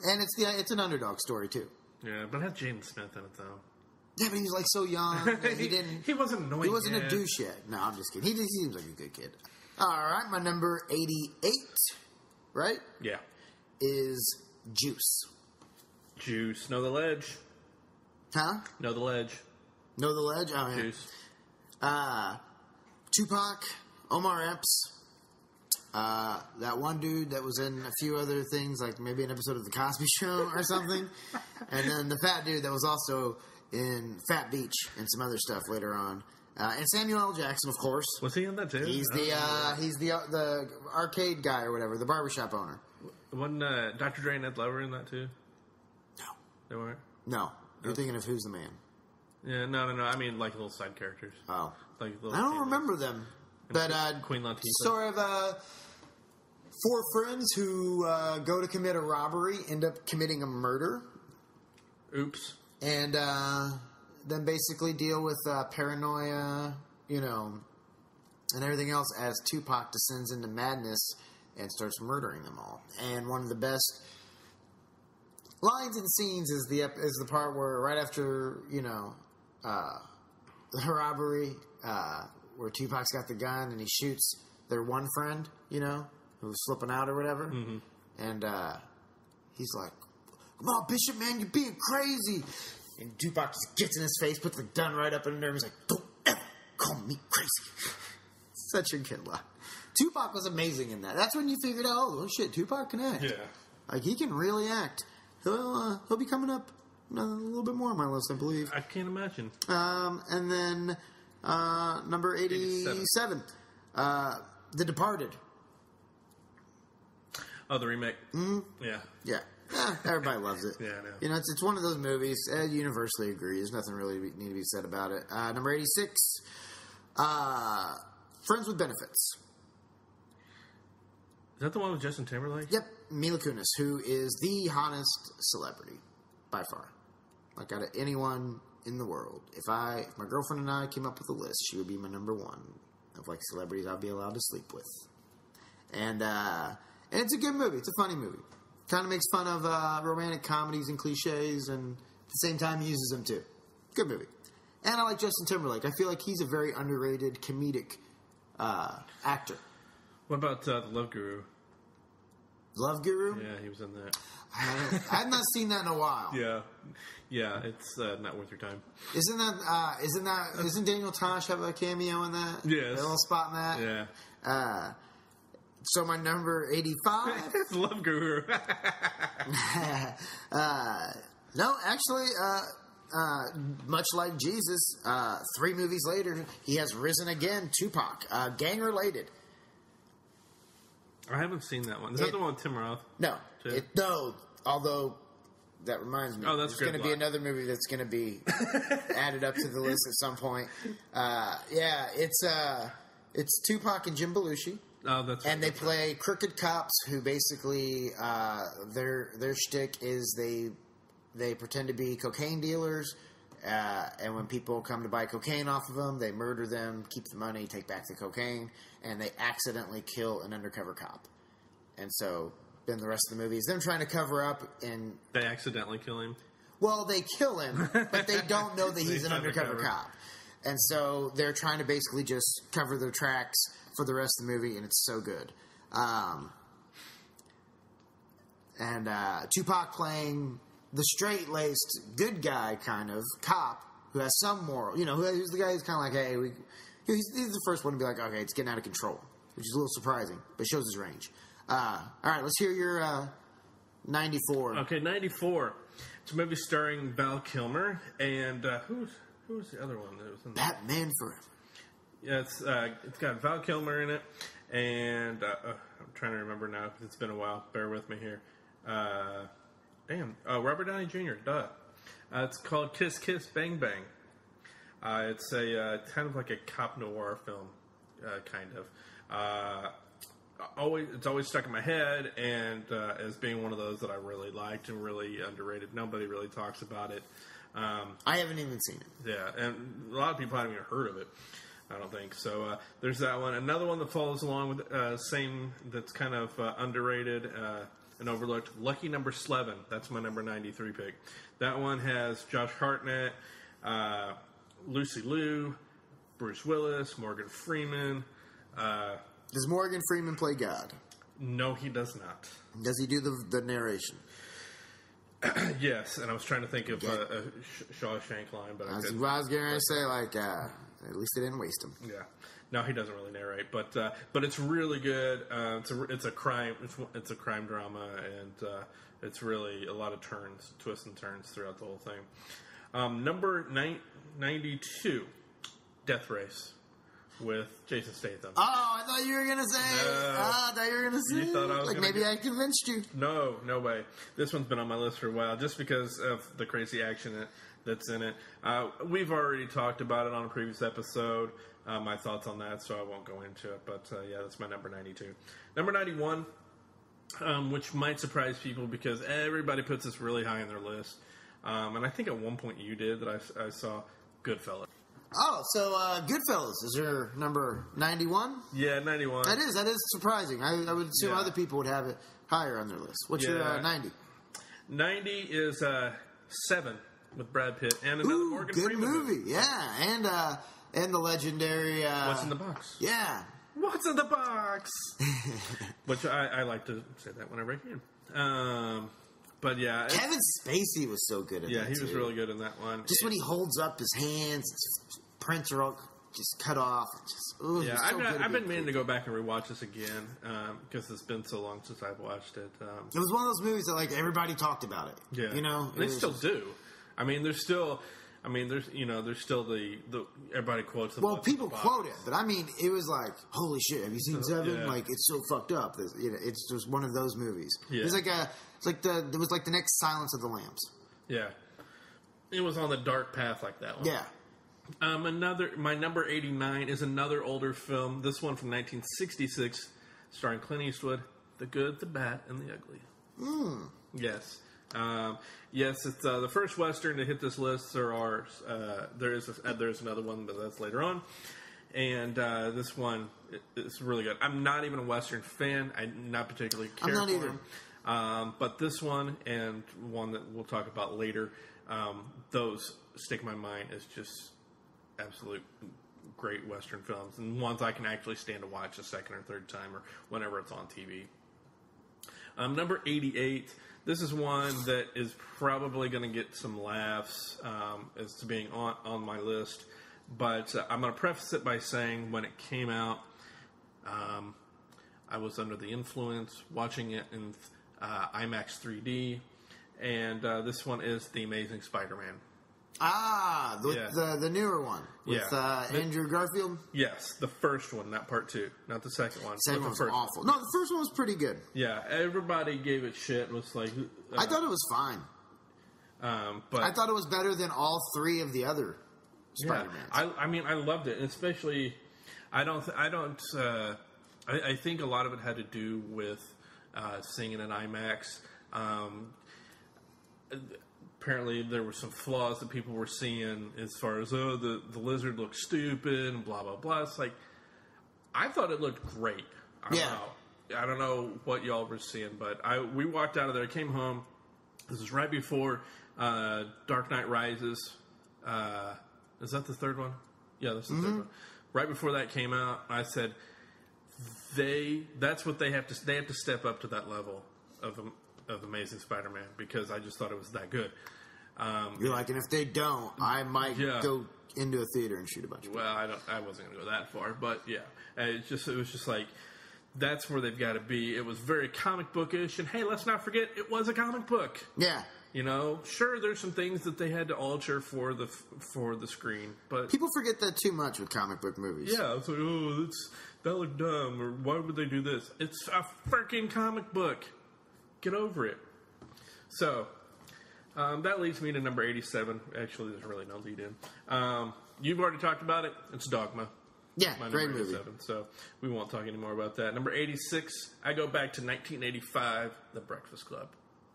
And it's an underdog story too. Yeah, but it had Jaden Smith in it, though. Yeah, but he was, so young. He wasn't annoying. He wasn't a douche yet. No, I'm just kidding. He seems like a good kid. All right, my number 88, right? Yeah. Is Juice. Juice. Know the Ledge. Huh? Know the Ledge. Know the Ledge? Oh, yeah. Juice. Tupac, Omar Epps. That one dude that was in a few other things, like maybe an episode of The Cosby Show or something. And then the fat dude that was also in Fat Beach and some other stuff later on. And Samuel L. Jackson, of course. Was he in that too? He's the arcade guy or whatever, the barbershop owner. Wasn't Dr. Dre and Ed Lover in that too? No. They weren't? No. You're thinking of Who's the Man. Yeah, no. I mean, like little side characters. Oh. Like I don't remember them. But Queen Latifah. Story of 4 friends who go to commit a robbery, end up committing a murder. Oops. And then basically deal with paranoia, and everything else as Tupac descends into madness and starts murdering them all. And one of the best lines and scenes is the part where right after, the robbery, where Tupac's got the gun and he shoots their one friend, who's slipping out or whatever. Mm-hmm. And he's like, "Come on, Bishop, man, you're being crazy." And Tupac just gets in his face, puts the gun right up in there, and he's like, "Don't ever call me crazy." Such a good line. Tupac was amazing in that. That's when you figured out, oh shit, Tupac can act. Yeah. Like, he can really act. He'll be coming up a little bit more on my list, I believe. I can't imagine. And then number 87, The Departed. Oh, the remake. Mm-hmm. Yeah. Yeah. Everybody loves it. Yeah, I know. It's one of those movies. Universally agree. There's nothing really need to be said about it. Number 86, Friends with Benefits. Is that the one with Justin Timberlake? Yep, Mila Kunis, who is the hottest celebrity by far. Like, out of anyone in the world. If my girlfriend and I came up with a list, she would be my number one of like celebrities I'd be allowed to sleep with. And it's a good movie. It's a funny movie. Kind of makes fun of romantic comedies and cliches, and at the same time uses them too. Good movie. And I like Justin Timberlake. I feel like he's a very underrated comedic actor. What about The Love Guru? Love Guru? Yeah, he was in that. I have not seen that in a while. Yeah, it's not worth your time. Isn't Daniel Tosh have a cameo in that? Yes. A little spot in that? Yeah. So my number 85. It's Love Guru. No, actually, much like Jesus, 3 movies later, he has risen again. Tupac, gang related. I haven't seen that one. Is that the one with Tim Roth? No, no. Although that reminds me, that's there's going to be another movie that's going to be added up to the list at some point. It's Tupac and Jim Belushi. Oh, that's right. And they play crooked cops who basically their shtick is they pretend to be cocaine dealers, and when people come to buy cocaine off of them, they murder them, keep the money, take back the cocaine, and they accidentally kill an undercover cop. And so then the rest of the movie is them trying to cover up, and they accidentally kill him. Well, they kill him, but they don't know that he's an undercover cop. And so they're trying to basically just cover their tracks for the rest of the movie, and it's so good. And Tupac playing the straight-laced good guy kind of cop who has some moral, who's the guy who's kind of like, hey, he's the first one to be like, okay, it's getting out of control, which is a little surprising, but shows his range. All right, let's hear your 94. Okay, 94. It's a movie starring Val Kilmer, and who was the other one that was in there? Batman Forever. Yeah, it's got Val Kilmer in it, and I'm trying to remember now because it's been a while. Bear with me here. Robert Downey Jr. Duh. It's called Kiss Kiss Bang Bang. It's a kind of like a cop noir film, kind of. It's always stuck in my head, and as being one of those that I really liked and really underrated. Nobody really talks about it. I haven't even seen it. Yeah, and a lot of people haven't even heard of it. I don't think so. There's that one. Another one that follows along with same that's kind of underrated and overlooked. Lucky Number 11. That's my number 93 pick. That one has Josh Hartnett, Lucy Liu, Bruce Willis, Morgan Freeman. Does Morgan Freeman play God? No, he does not. Does he do the narration? Yes, and I was trying to think of a Shawshank line, but I was going to say, like, at least they didn't waste him. Yeah, no, he doesn't really narrate, but it's really good. It's a crime drama, and it's really a lot of twists and turns throughout the whole thing. Number 92, Death Race. with Jason Statham. Oh, I thought you were gonna say. I thought you were gonna say. You thought I was like maybe I convinced you. No way. This one's been on my list for a while, just because of the crazy action that's in it. We've already talked about it on a previous episode. My thoughts on that, so I won't go into it. But yeah, that's my number 92. Number 91, which might surprise people because everybody puts this really high on their list. And I think at one point you did that I saw Goodfellas. Oh, so Goodfellas is your number 91? Yeah, 91. That is surprising. I would assume other people would have it higher on their list. What's your 90? 90 is 7 with Brad Pitt and another Morgan good Freeman movie. Yeah, and the legendary What's in the Box? Yeah. What's in the box? Which I like to say that whenever I can. But yeah, Kevin Spacey was so good at that. Yeah, he was really good in that one. Just when he holds up his hands, his prints are all just cut off. I've been meaning to go back and rewatch this again because it's been so long since I've watched it. It was one of those movies that like everybody talked about it. Yeah, you know, they still do. I mean, there's still the everybody quotes. Well, people quote it, but I mean, it was like, holy shit, have you seen Seven? Yeah. Like, it's so fucked up. It's just one of those movies. Yeah. It was like the next Silence of the Lambs. Yeah, it was on the dark path like that one. Yeah. My number 89 is another older film. This one from 1966, starring Clint Eastwood. The Good, the Bad, and the Ugly. Yes. Yes, it's the first Western to hit this list. There's another one, but that's later on. And this one is really good. I'm not even a Western fan. I not particularly care for either. Him. But this one and one that we'll talk about later, those stick in my mind as just absolute great Western films and ones I can actually stand to watch a second or third time or whenever it's on TV. Number 88. This is one that is probably going to get some laughs as to being on my list. But I'm going to preface it by saying when it came out, I was under the influence watching it in IMAX 3D. And this one is The Amazing Spider-Man. The newer one with Andrew Garfield. Yes, the first one, not part 2, not the second one. Second one was awful. No, the first one was pretty good. Yeah, everybody gave it shit. It was like I thought it was fine. But I thought it was better than all 3 of the other Spider-Mans. Yeah, I loved it, and especially I think a lot of it had to do with seeing it in IMAX. Apparently there were some flaws that people were seeing as far as, the lizard looks stupid and blah, blah, blah. It's like, I thought it looked great. I don't know what y'all were seeing, but we walked out of there, came home. This was right before Dark Knight Rises. Is that the third one? Yeah, that's the third one. Right before that came out, I said, that's what they have to step up to that level of Amazing Spider-Man because I just thought it was that good. You're like, and if they don't, I might go into a theater and shoot a bunch of people. Well, I wasn't going to go that far, but yeah, it was just like that's where they've got to be. It was very comic bookish, and hey, let's not forget it was a comic book. Yeah, you know, sure, there's some things that they had to alter for the screen, but people forget that too much with comic book movies. Yeah, it's like, that looked dumb, or why would they do this? It's a freaking comic book. Get over it. So, that leads me to number 87. Actually, there's really no lead in. You've already talked about it. It's Dogma. Yeah, great movie. So, we won't talk anymore about that. Number 86, I go back to 1985, The Breakfast Club.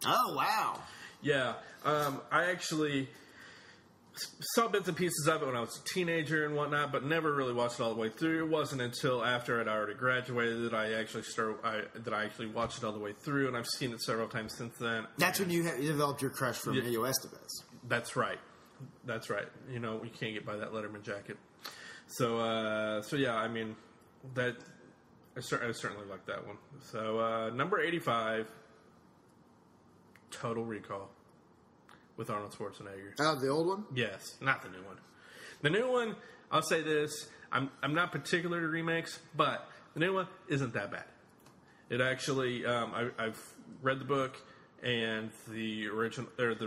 Oh, wow. Yeah. I actually saw bits and pieces of it when I was a teenager and whatnot, but never really watched it all the way through. It wasn't until after I'd already graduated that I actually watched it all the way through, and I've seen it several times since then. That's when you developed your crush for Emilio Estevez. That's right. You know, you can't get by that Letterman jacket. So yeah, I mean, that I certainly like that one. So number 85, Total Recall. With Arnold Schwarzenegger. Oh, the old one? Yes, not the new one. The new one, I'll say this, I'm not particular to remakes, but the new one isn't that bad. It actually, I've read the book, and the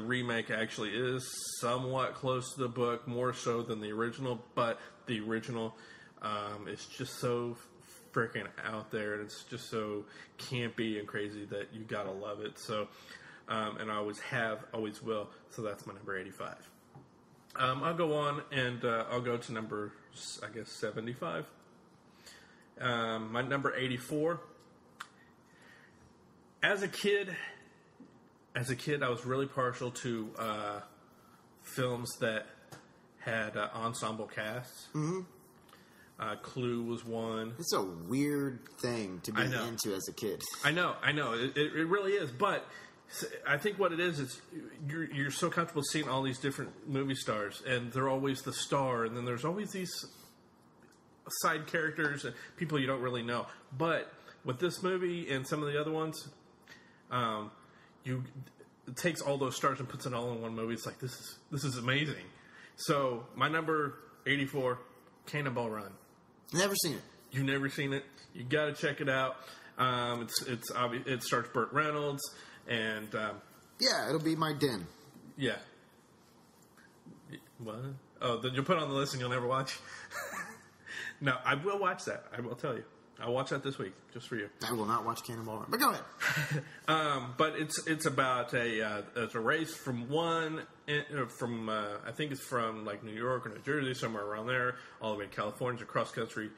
remake actually is somewhat close to the book, more so than the original, but the original It's just so freaking out there, and it's just so campy and crazy that you gotta love it. So, and I always have, always will. So that's my number 85. I'll go on, and I'll go to number, I guess, 75. My number 84. As a kid, I was really partial to films that had ensemble casts. Mm-hmm. Clue was one. It's a weird thing to be into as a kid. I know. It really is. But I think what it is you're so comfortable seeing all these different movie stars, and they're always the star, and then there's always these side characters and people you don't really know. But with this movie and some of the other ones, it takes all those stars and puts it all in one movie. It's like, this is amazing. So my number 84, Cannonball Run. Never seen it. You've never seen it? You got to check it out. It's obvious. It stars Burt Reynolds, and yeah, it'll be my den. Yeah. What? Oh, then you'll put it on the list and you'll never watch. No, I will watch that. I will tell you. I'll watch that this week, just for you. I will not watch Cannonball Run, but go ahead. But it's about it's a race from I think it's from like New York or New Jersey, somewhere around there, all the way to California. It's a cross country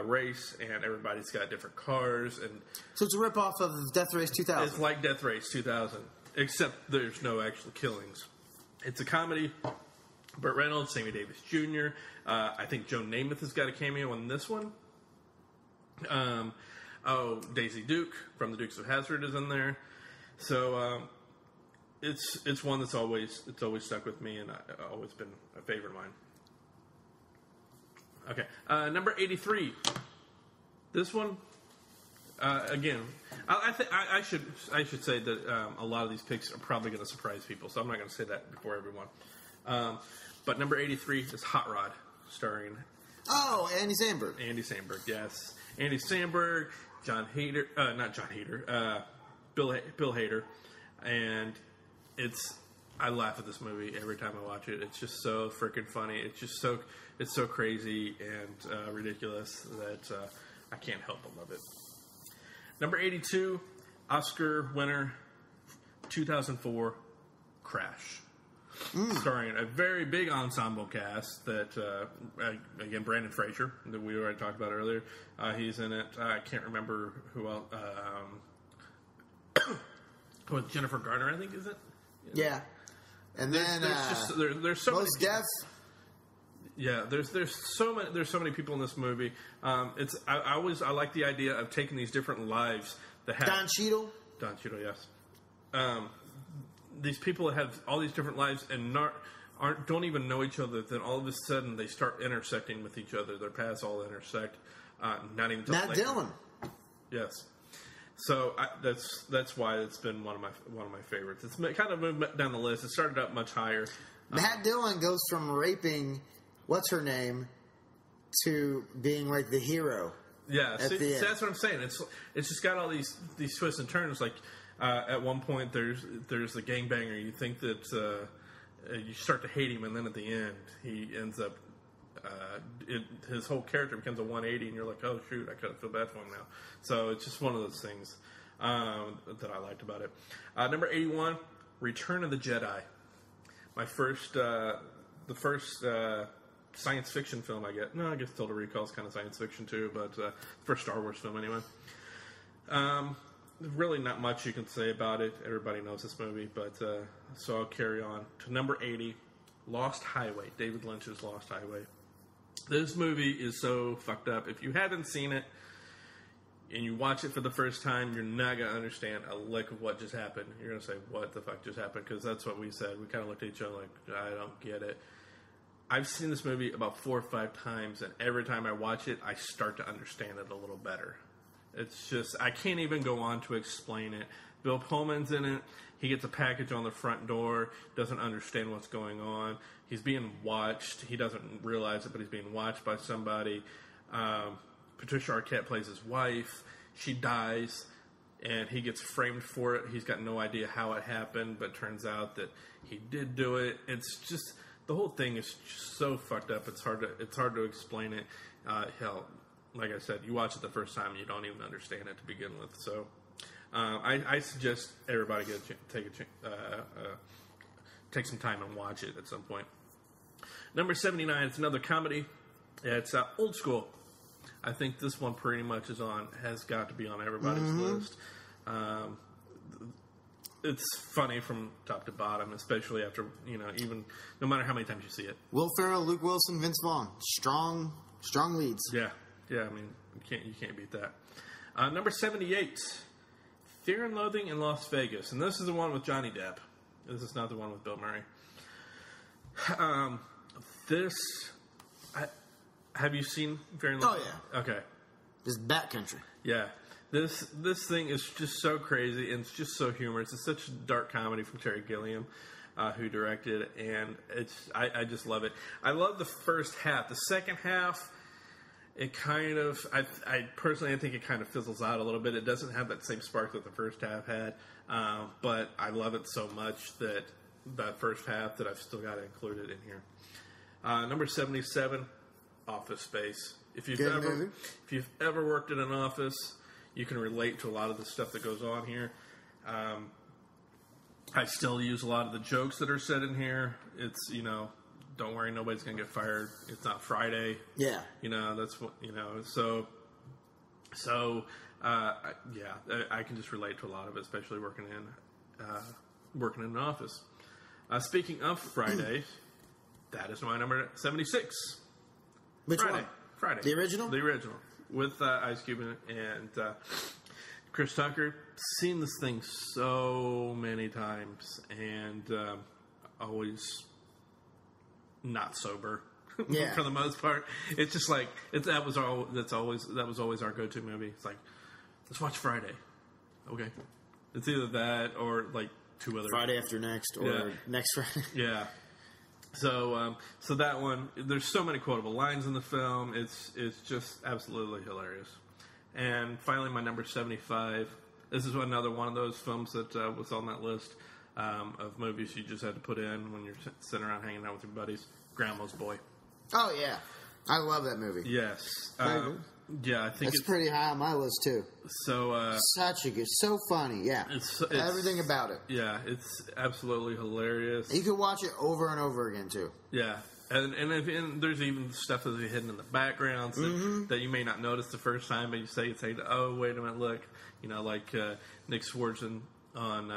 race, and everybody's got different cars, and so it's a ripoff of Death Race 2000. It's like Death Race 2000, except there's no actual killings. It's a comedy. Burt Reynolds, Sammy Davis Jr. I think Joe Namath has got a cameo in this one. Daisy Duke from the Dukes of Hazzard is in there. So it's one that's always stuck with me, and always been a favorite of mine. Okay, number 83. This one, again, I should say that a lot of these picks are probably going to surprise people, so I'm not going to say that before everyone. But number 83 is Hot Rod, starring Andy Samberg. Andy Samberg, yes. Andy Samberg, Bill Hader, and I laugh at this movie every time I watch it. It's just so freaking funny. It's so crazy and ridiculous that I can't help but love it. Number 82, Oscar winner, 2004, Crash. Starring a very big ensemble cast that, again, Brandon Fraser, that we already talked about earlier. He's in it. I can't remember who else. With Jennifer Garner, I think, is it? Yeah. And then there's so Mos Def. Yeah, there's so many people in this movie. I like the idea of taking these different lives that have Don Cheadle, yes. These people that have all these different lives and don't even know each other. Then all of a sudden they start intersecting with each other. Their paths all intersect. Not even Matt Dillon. Yes. So that's why it's been one of my favorites. It's kind of moved down the list. It started up much higher. Matt Dillon goes from raping what's her name to being like the hero. Yeah, that's what I'm saying. It's just got all these twists and turns. Like at one point, there's the gangbanger. You think that you start to hate him, and then at the end, he ends up. His whole character becomes a 180, and you're like, oh shoot, I kind of feel bad for him now. So it's just one of those things that I liked about it. Number 81, Return of the Jedi. My first, the first science fiction film I get. No, I guess Total Recall is kind of science fiction too, but first Star Wars film anyway. Really not much you can say about it. Everybody knows this movie, but so I'll carry on to number 80, Lost Highway. David Lynch's Lost Highway. This movie is so fucked up. If you haven't seen it and you watch it for the first time, you're not going to understand a lick of what just happened. You're going to say, what the fuck just happened? Because that's what we said. We kind of looked at each other like, I don't get it. I've seen this movie about 4 or 5 times, and every time I watch it, I start to understand it a little better. It's just, I can't even go on to explain it. Bill Pullman's in it. He gets a package on the front door, doesn't understand what's going on. He's being watched. He doesn't realize it, but he's being watched by somebody. Patricia Arquette plays his wife. She dies, and he gets framed for it. He's got no idea how it happened, but it turns out that he did do it. It's just, the whole thing is just so fucked up. It's hard to explain it. Hell, like I said, you watch it the first time, you don't even understand it to begin with. So, I suggest everybody take some time and watch it at some point. Number 79, it's another comedy. It's Old School. I think this one pretty much has got to be on everybody's list. It's funny from top to bottom, especially after, even no matter how many times you see it. Will Ferrell, Luke Wilson, Vince Vaughn. Strong leads. Yeah. I mean, you can't beat that. Number 78, Fear and Loathing in Las Vegas. And this is the one with Johnny Depp. This is not the one with Bill Murray. Have you seen Fear and Loathing? Oh, yeah. Okay. This is backcountry. Yeah. This thing is just so crazy, and it's just so humorous. It's such a dark comedy from Terry Gilliam, who directed it, and I just love it. I love the first half. The second half, it kind of, I personally think it kind of fizzles out a little bit. It doesn't have that same spark that the first half had, but I love it so much that first half that I've still got to include it in here. Number 77, Office Space. If you've ever worked in an office, you can relate to a lot of the stuff that goes on here. I still use a lot of the jokes that are said in here. It's, don't worry, nobody's going to get fired. It's not Friday. Yeah. That's what, I can just relate to a lot of it, especially working in an office. Speaking of Friday, that is my number 76. Which Friday. one? Friday. The original? The original. With Ice Cube and Chris Tucker. Seen this thing so many times, and always not sober. Yeah. For the most part, it's just like that was always our go-to movie. It's like, let's watch Friday. Okay, it's either that or like two other Friday After Next or Next Friday. Yeah. So that one, there's so many quotable lines in the film. It's just absolutely hilarious. And finally, my number 75. This is another one of those films that was on that list of movies you just had to put in when you're sitting around hanging out with your buddies. Grandma's Boy. Oh yeah, I love that movie. Yes. Yeah, I think it's pretty high on my list too. So such a good, so funny. Yeah, it's everything about it. Yeah, it's absolutely hilarious. You can watch it over and over again too. Yeah, and there's even stuff that's hidden in the background that you may not notice the first time, but you say, oh wait a minute, look, like Nick Swardson on.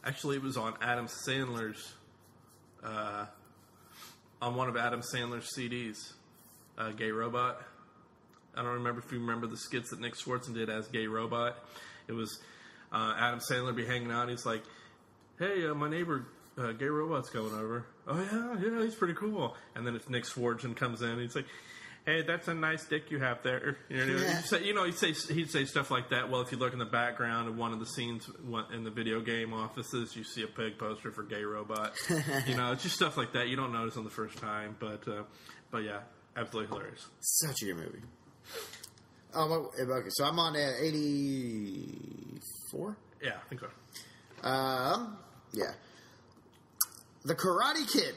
Actually, it was on Adam Sandler's. On one of Adam Sandler's CDs, Gay Robot. I don't remember if you remember the skits that Nick Swardson did as Gay Robot. It was Adam Sandler be hanging out, and he's like, hey, my neighbor, Gay Robot's coming over. Oh, yeah, he's pretty cool. And then if Nick Swardson comes in, he's like, hey, that's a nice dick you have there. He'd say stuff like that. Well, if you look in the background of one of the scenes in the video game offices, you see a big poster for Gay Robot. It's just stuff like that you don't notice on the first time. But yeah, absolutely hilarious. Such a good movie. Okay, so I'm on 84? Yeah, I think so. Yeah. The Karate Kid.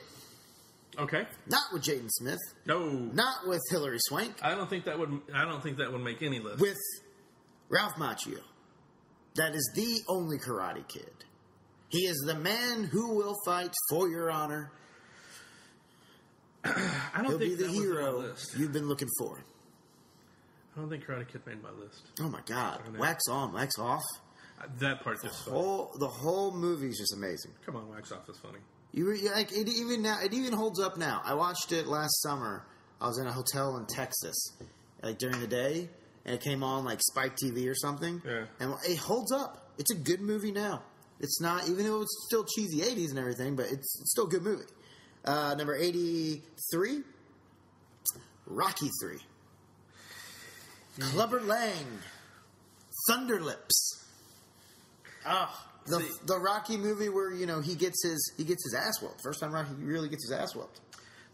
Okay. Not with Jaden Smith. No. Not with Hilary Swank. I don't think that would make any list. With Ralph Macchio. That is the only Karate Kid. He is the man who will fight for your honor. He'll be the hero you've been looking for. I don't think Karate Kid made my list. Oh my God! Wax on, wax off. That part is funny. The whole movie is just amazing. Come on, wax off is funny. It even holds up now. I watched it last summer. I was in a hotel in Texas, during the day, and it came on Spike TV or something. Yeah. And it holds up. It's a good movie now. It's not, even though it's still cheesy 80s and everything, but it's still a good movie. Number 83, Rocky 3. Clubber Lang, Thunderlips. The Rocky movie where he gets his ass whooped. First time Rocky really gets his ass whooped.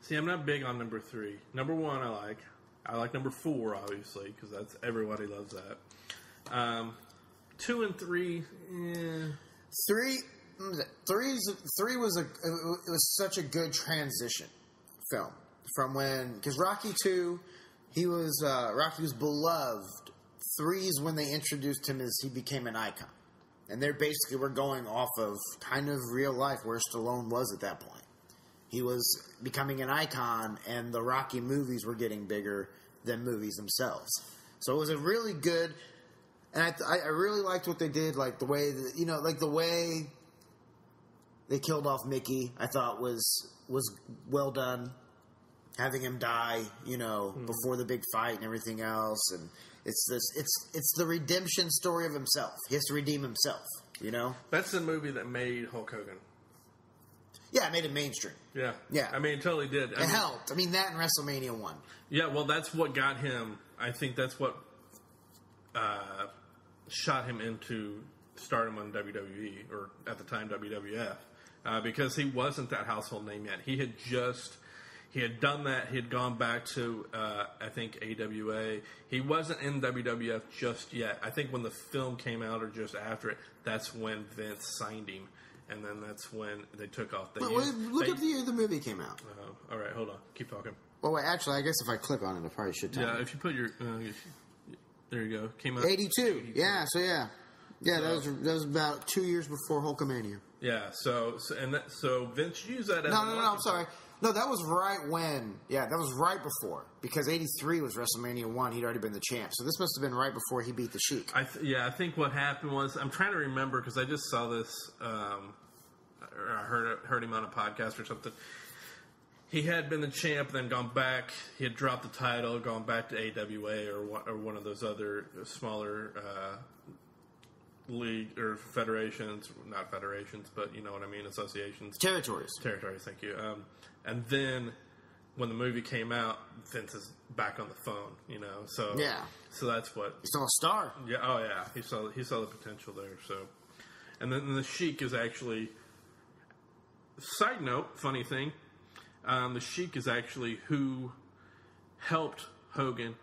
See, I'm not big on number 3. Number 1 I like number 4 obviously because that's everybody loves that. 2 and 3, 3 Three was it was such a good transition film from when, because Rocky 2, Rocky was beloved. 3 is when they introduced him as he became an icon, and they basically were going off of kind of real life where Stallone was at that point. He was becoming an icon, and the Rocky movies were getting bigger than movies themselves. So it was a really good, and I really liked what they did, like the way that, like the way they killed off Mickey, I thought was well done. Having him die, before the big fight and everything else, and it's the redemption story of himself. He has to redeem himself, That's the movie that made Hulk Hogan. Yeah, it made it mainstream. Yeah. Yeah. I mean, it totally did. It helped. I mean, that and WrestleMania 1. Yeah, well, that's what got him. I think that's what shot him into stardom on WWE, or at the time WWF, because he wasn't that household name yet. He had done that. He had gone back to, I think, AWA. He wasn't in WWF just yet. I think when the film came out or just after it, that's when Vince signed him. And then that's when they took off. Look up the year the movie came out. All right, hold on. Keep talking. Well, wait, actually, I guess if I click on it, I probably should tell you. If you put your... there you go. Came out... 82. Yeah, so yeah. Yeah, that was about 2 years before Hulkamania. Yeah, so Vince used that as... No, I'm sorry. No, that was right when... Yeah, that was right before. Because 83 was WrestleMania 1. He'd already been the champ. So this must have been right before he beat the Sheik. I think what happened was... I'm trying to remember, because I just saw this... or I heard him on a podcast or something. He had been the champ, then gone back. He had dropped the title, gone back to AWA or one of those other smaller league or federations. Not federations, but you know what I mean, associations. Territories, thank you. And then when the movie came out, Vince is back on the phone, So yeah. So that's what... He's still a star. Yeah, oh yeah. He saw the potential there, so... And then the Sheik is actually... Side note, funny thing, the Sheik is actually who helped Hogan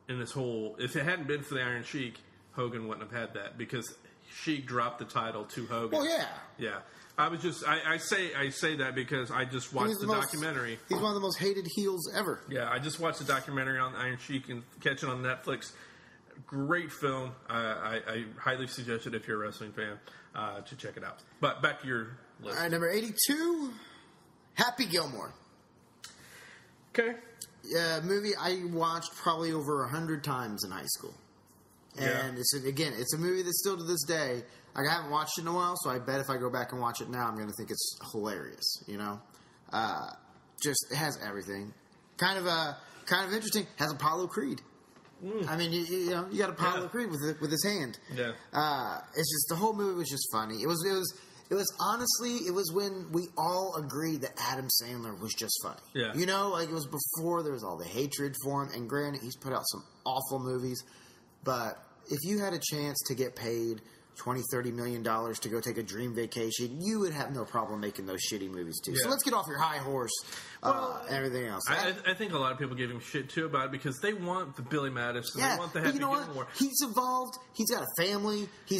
in this whole... If it hadn't been for the Iron Sheik, Hogan wouldn't have had that, because Sheik dropped the title to Hogan. Oh, yeah. Yeah. I was just... I say that because I just watched the documentary. He's one of the most hated heels ever. Yeah, I just watched the documentary on Iron Sheik and catch it on Netflix. Great film. I highly suggest it if you're a wrestling fan to check it out. But back to your list. All right, number 82, Happy Gilmore. Okay. Yeah, movie I watched probably over 100 times in high school. And it's a movie that still to this day, I haven't watched it in a while, so I bet if I go back and watch it now, I'm going to think it's hilarious, Just, it has everything. Kind of interesting. Has Apollo Creed. I mean, you got Apollo Creed with his hand. Yeah. It's just, the whole movie was just funny. It was honestly, it was when we all agreed that Adam Sandler was just funny. Yeah. It was before there was all the hatred for him. And granted, he's put out some awful movies. But if you had a chance to get paid $20-30 million to go take a dream vacation, you would have no problem making those shitty movies too. Yeah. So let's get off your high horse and everything else. I think a lot of people give him shit too about it because they want the Billy Madison. Yeah, they want the Happy Gilmore. He's evolved. He's got a family. He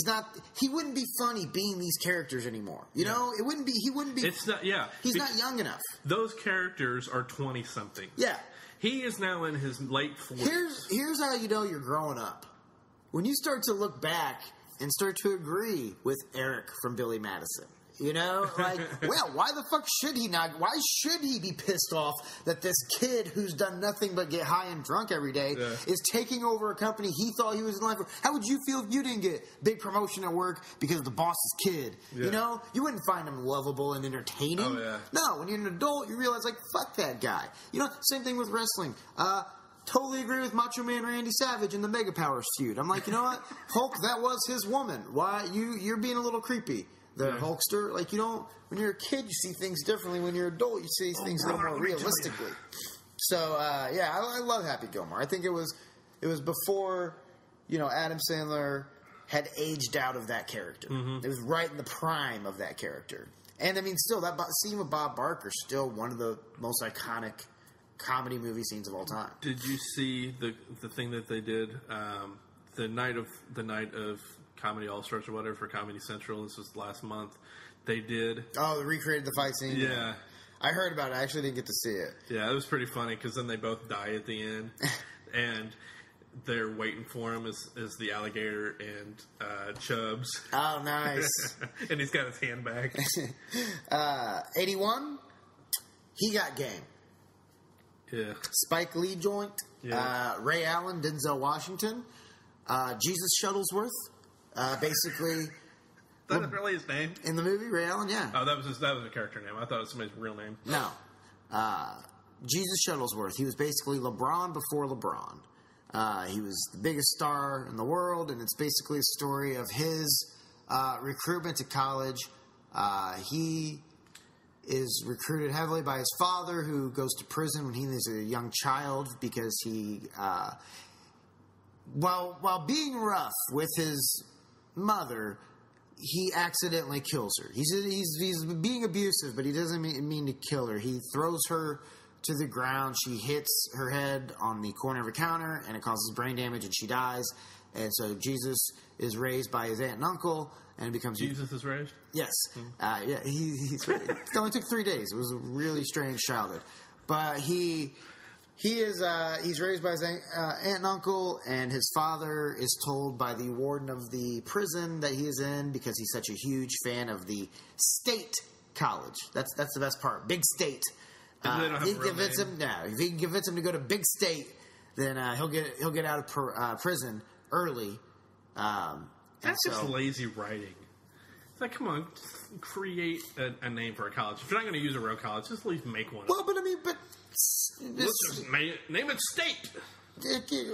wouldn't be funny being these characters anymore. He wouldn't be. It's not. Yeah. He's not young enough. Those characters are 20 something. Yeah. He is now in his late 40s. Here's how you know you're growing up. When you start to look back and start to agree with Eric from Billy Madison. Well, why the fuck should he not? Why should he be pissed off that this kid who's done nothing but get high and drunk every day is taking over a company he thought he was in line for? How would you feel if you didn't get big promotion at work because of the boss's kid? Yeah. You wouldn't find him lovable and entertaining. Oh, yeah. No, when you're an adult, you realize, fuck that guy. Same thing with wrestling. Totally agree with Macho Man Randy Savage in the Mega Powers feud. I'm like, you know what? Hulk, that was his woman. Why? You're being a little creepy. The Hulkster. When you're a kid, you see things differently. When you're an adult, you see things a little more realistically. So, I love Happy Gilmore. I think it was before, Adam Sandler had aged out of that character. Mm-hmm. It was right in the prime of that character. And, I mean, still, that scene with Bob Barker is still one of the most iconic comedy movie scenes of all time. Did you see the thing that they did the night of Comedy All Stars or whatever for Comedy Central. This was last month. They did. Oh, they recreated the fight scene? Yeah. I heard about it. I actually didn't get to see it. Yeah, it was pretty funny because then they both die at the end. And they're waiting for him as the alligator and Chubbs. Oh, nice. And he's got his hand back. 81, He Got Game. Yeah. Spike Lee joint. Yeah. Ray Allen, Denzel Washington. Jesus Shuttlesworth. Basically... Is that really his name? In the movie, Ray Allen, yeah. Oh, that was a character name. I thought it was somebody's real name. No. Jesus Shuttlesworth. He was basically LeBron before LeBron. He was the biggest star in the world, and it's basically a story of his recruitment to college. He is recruited heavily by his father, who goes to prison when he is a young child because he, while being rough with his mother, he accidentally kills her. He's being abusive, but he doesn't mean to kill her. He throws her to the ground. She hits her head on the corner of a counter, and it causes brain damage, and she dies. And so Jesus is raised by his aunt and uncle, and becomes... Jesus is raised? Yes. Yeah, he's raised. It only took 3 days. It was a really strange childhood. But he's raised by his aunt and uncle, and his father is told by the warden of the prison that he is in because he's such a huge fan of the state college. That's the best part. Big State. If he can convince him to go to Big State, then he'll get out of prison early. That's just lazy writing. It's like, come on, create a name for a college. If you're not going to use a real college, just at least make one. Well, but I mean, let's just name it State.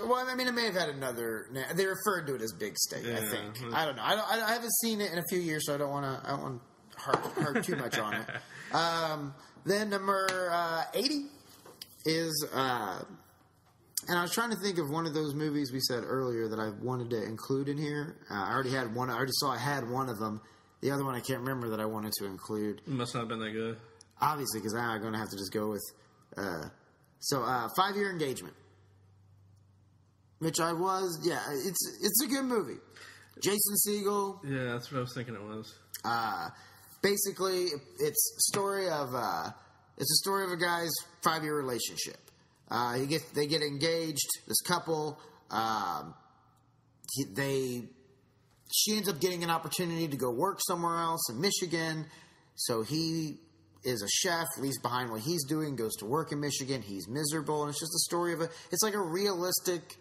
Well, I mean, it may have had another name. They referred to it as Big State, I think. I don't know. I haven't seen it in a few years, so I don't want to harp too much on it. Then number 80 is... and I was trying to think of one of those movies we said earlier that I wanted to include in here. I already had one. I already saw I had one of them. The other one I can't remember that I wanted to include. It must not have been that good. Obviously, because now I'm going to have to just go with... 5-Year Engagement. Which I was... Yeah, it's a good movie. Jason Segel. Yeah, that's what I was thinking it was. Basically, it's a story of a guy's 5-year relationship. They get engaged. This couple, she ends up getting an opportunity to go work somewhere else in Michigan. So he is a chef, leaves behind what he's doing, goes to work in Michigan. He's miserable, and it's just a story of it's like a realistic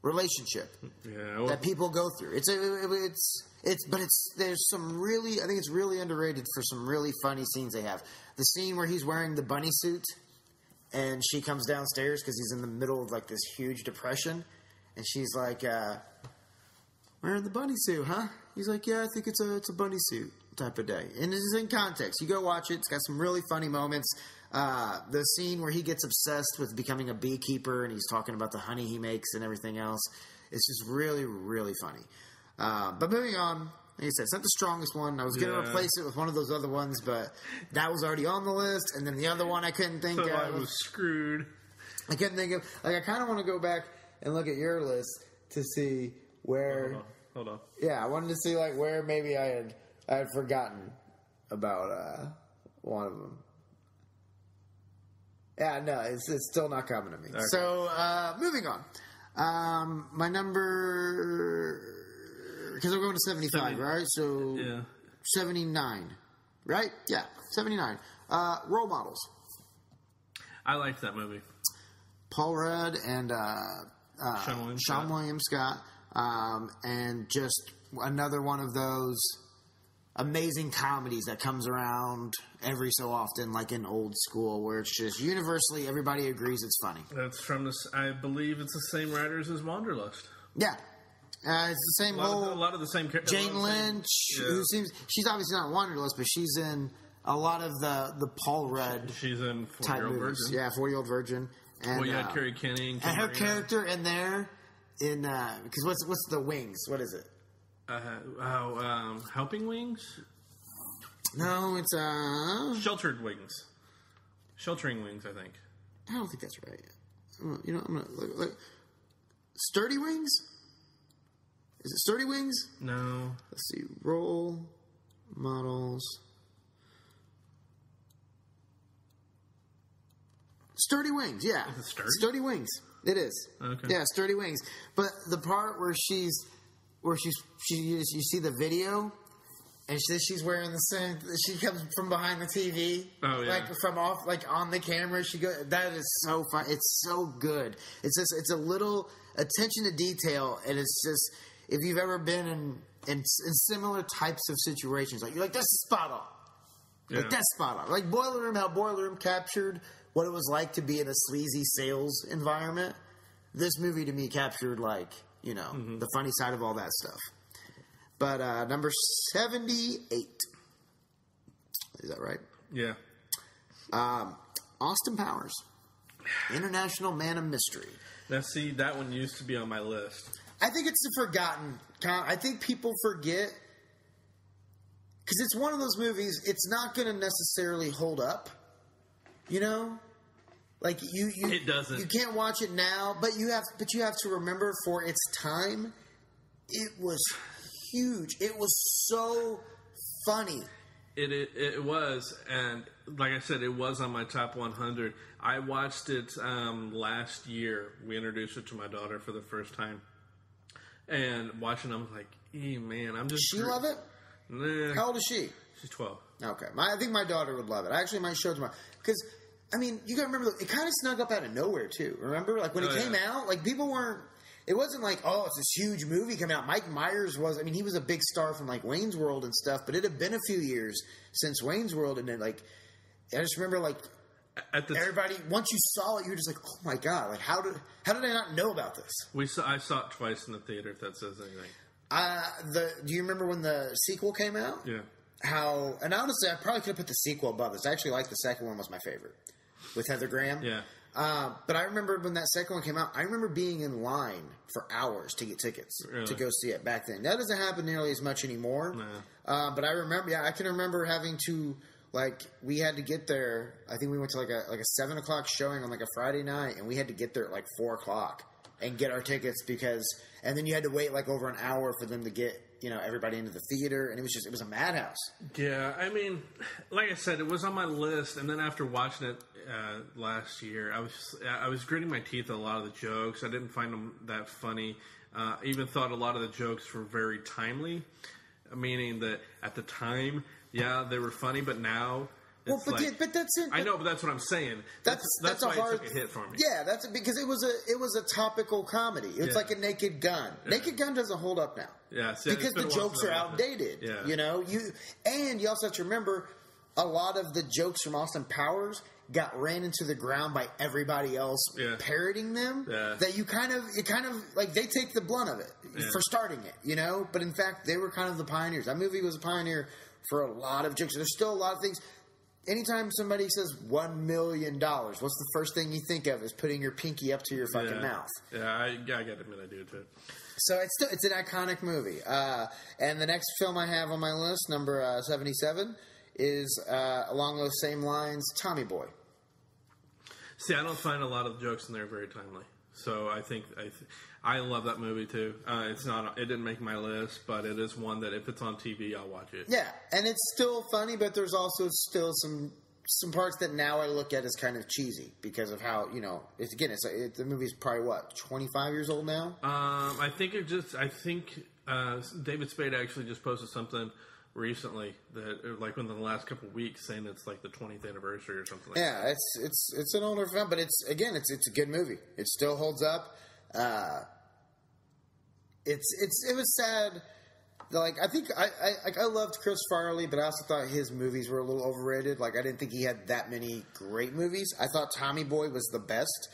relationship that people go through. There's some really, I think it's really underrated for some really funny scenes they have. The scene where he's wearing the bunny suit. And she comes downstairs because he's in the middle of like this huge depression, and she's like, "Wearing the bunny suit, huh?" He's like, "Yeah, I think it's a bunny suit type of day." And this is in context. You go watch it. It's got some really funny moments. The scene where he gets obsessed with becoming a beekeeper and he's talking about the honey he makes and everything else. It's just really, really funny. But moving on. Like I said, it's not the strongest one. I was going to replace it with one of those other ones, but that was already on the list. And then the other one I couldn't think of. I was screwed. I couldn't think of... Like, I kind of want to go back and look at your list to see where... Hold on. Yeah, I wanted to see, like, where maybe I had forgotten about one of them. Yeah, no, it's still not coming to me. Okay. So, moving on. My number... Because we're going to 75, right? So, 79, right? Yeah, 79. Role models. I liked that movie. Paul Rudd and Sean William Scott. And just another one of those amazing comedies that comes around every so often, like in Old School, where it's just universally everybody agrees it's funny. That's from this. I believe it's the same writers as Wanderlust. Yeah. It's the same a lot of the same characters. Jane Lynch, who she's obviously not Wanderlust, but she's in a lot of the Paul Rudd. She's in 40-Year-Old Virgin. Yeah, 40-Year-Old Virgin. And, you had Carrie Kenny and her character in there because what's the Wings? What is it? Helping Wings? No, it's Sheltered Wings. Sheltering Wings, I think. I don't think that's right. I'm gonna look. Sturdy Wings. Is it Sturdy Wings? No. Let's see. Role models. Sturdy Wings, yeah. Is it Sturdy? Sturdy Wings. It is. Okay. Yeah, Sturdy Wings. But the part where you see the video, and she's wearing the same. She comes from behind the TV, on the camera. That is so fun. It's so good. It's a little attention to detail, and it's just if you've ever been in similar types of situations, like you're like that's spot on. Yeah. Like that's spot on. Like Boiler Room, how Boiler Room captured what it was like to be in a sleazy sales environment. This movie to me captured the funny side of all that stuff. But number 78. Is that right? Yeah. Austin Powers. International Man of Mystery. Now, see, that one used to be on my list. I think it's a forgotten. I think people forget. Because it's one of those movies, it's not going to necessarily hold up. You know? Like, it doesn't. You can't watch it now, but you have to remember for its time, it was huge. It was so funny. It was, and like I said, it was on my top 100. I watched it last year. We introduced it to my daughter for the first time, and watching it, I'm like, man, I'm just... Does she love it? Nah. How old is she? She's 12. Okay. I think my daughter would love it. I actually might show it to her. Because, I mean, you got to remember, it kind of snuck up out of nowhere, too. Remember? Like, when it came out, like, people weren't... It wasn't like, oh, it's this huge movie coming out. Mike Myers was... I mean, he was a big star from, like, Wayne's World and stuff, but it had been a few years since Wayne's World, and then, like... I just remember, like... everybody... Once you saw it, you were just like, oh, my God. Like, how did I not know about this? I saw it twice in the theater, if that says anything. Do you remember when the sequel came out? Yeah. And honestly, I probably could have put the sequel above this. I actually like the second one was my favorite with Heather Graham. Yeah. But I remember when that second one came out, I remember being in line for hours to get tickets to go see it back then. That doesn't happen nearly as much anymore. No. But I remember, I can remember having to, we had to get there. I think we went to like a 7 o'clock showing on like a Friday night, and we had to get there at like 4 o'clock and get our tickets and then you had to wait like over an hour for them to get, everybody into the theater, and it was a madhouse. Yeah, I mean, like I said, it was on my list, and then after watching it last year, I was gritting my teeth at a lot of the jokes. I didn't find them that funny. I even thought a lot of the jokes were very timely, meaning that at the time, they were funny, but now... Well, but that's it. I know, but that's what I'm saying. That's why it took a hit for me. Yeah, that's because it was a topical comedy. It's like a Naked Gun. Yeah. Naked Gun doesn't hold up now. Yeah, because the jokes are outdated. Yeah. You also have to remember a lot of the jokes from Austin Powers got ran into the ground by everybody else parroting them. Yeah. That you kind of like they take the blunt of it for starting it. But in fact, they were kind of the pioneers. That movie was a pioneer for a lot of jokes. There's still a lot of things. Anytime somebody says $1 million, what's the first thing you think of is putting your pinky up to your fucking mouth? Yeah, I gotta admit I do too. So it's an iconic movie. And the next film I have on my list, number 77, is along those same lines, Tommy Boy. See, I don't find a lot of the jokes in there very timely. So I think I love that movie too. It didn't make my list, but it is one that if it's on TV, I'll watch it. Yeah, and it's still funny, but there's also still some parts that now I look at as kind of cheesy because of how the movie's probably 25 years old now. I think David Spade actually just posted something recently that within the last couple of weeks saying it's like the 20th anniversary or something like that. Yeah, it's an older film, but it's a good movie. It still holds up. It was sad. I think I loved Chris Farley, but I also thought his movies were a little overrated. I didn't think he had that many great movies. I thought Tommy Boy was the best.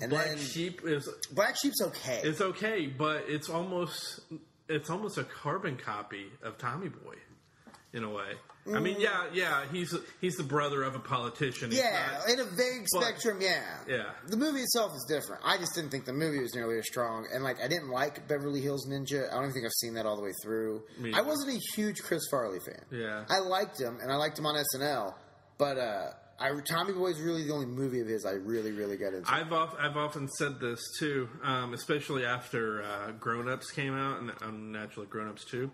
And Black Sheep's okay. It's okay, but it's almost a carbon copy of Tommy Boy. In a way. I mean, he's the brother of a politician. In a vague spectrum, Yeah. The movie itself is different. I just didn't think the movie was nearly as strong. And, I didn't like Beverly Hills Ninja. I don't even think I've seen that all the way through. I wasn't a huge Chris Farley fan. Yeah. I liked him, and I liked him on SNL. But Tommy Boy is really the only movie of his I really, really got into. I've often said this too, especially after Grown Ups came out and naturally Grown Ups 2.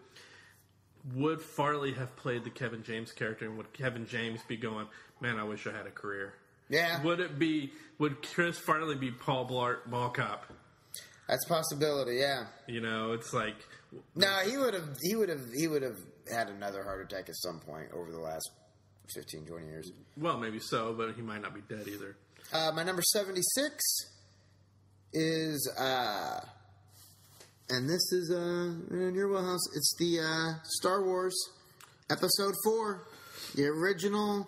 Would Farley have played the Kevin James character, and would Kevin James be going, man, I wish I had a career? Yeah. Would Chris Farley be Paul Blart Mall Cop? That's a possibility, yeah. You know, it's like... No, he would have had another heart attack at some point over the last 15, 20 years. Well, maybe so, but he might not be dead either. My number 76 is... and this is in your wheelhouse. It's the Star Wars Episode 4. The original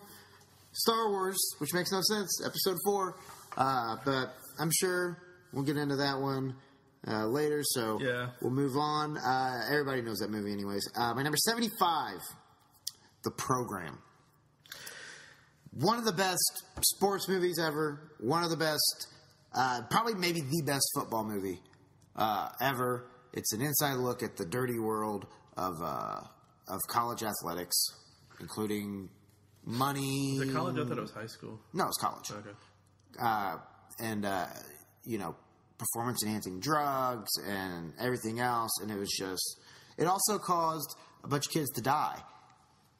Star Wars, which makes no sense. Episode 4. But I'm sure we'll get into that one later, so we'll move on. Everybody knows that movie anyways. My number 75, The Program. One of the best sports movies ever. One of the best, probably maybe the best football movie ever. It's an inside look at the dirty world of college athletics, including money. Was it college? I thought it was high school. No, it's college. Okay. And performance-enhancing drugs and everything else. And it was just... It also caused a bunch of kids to die.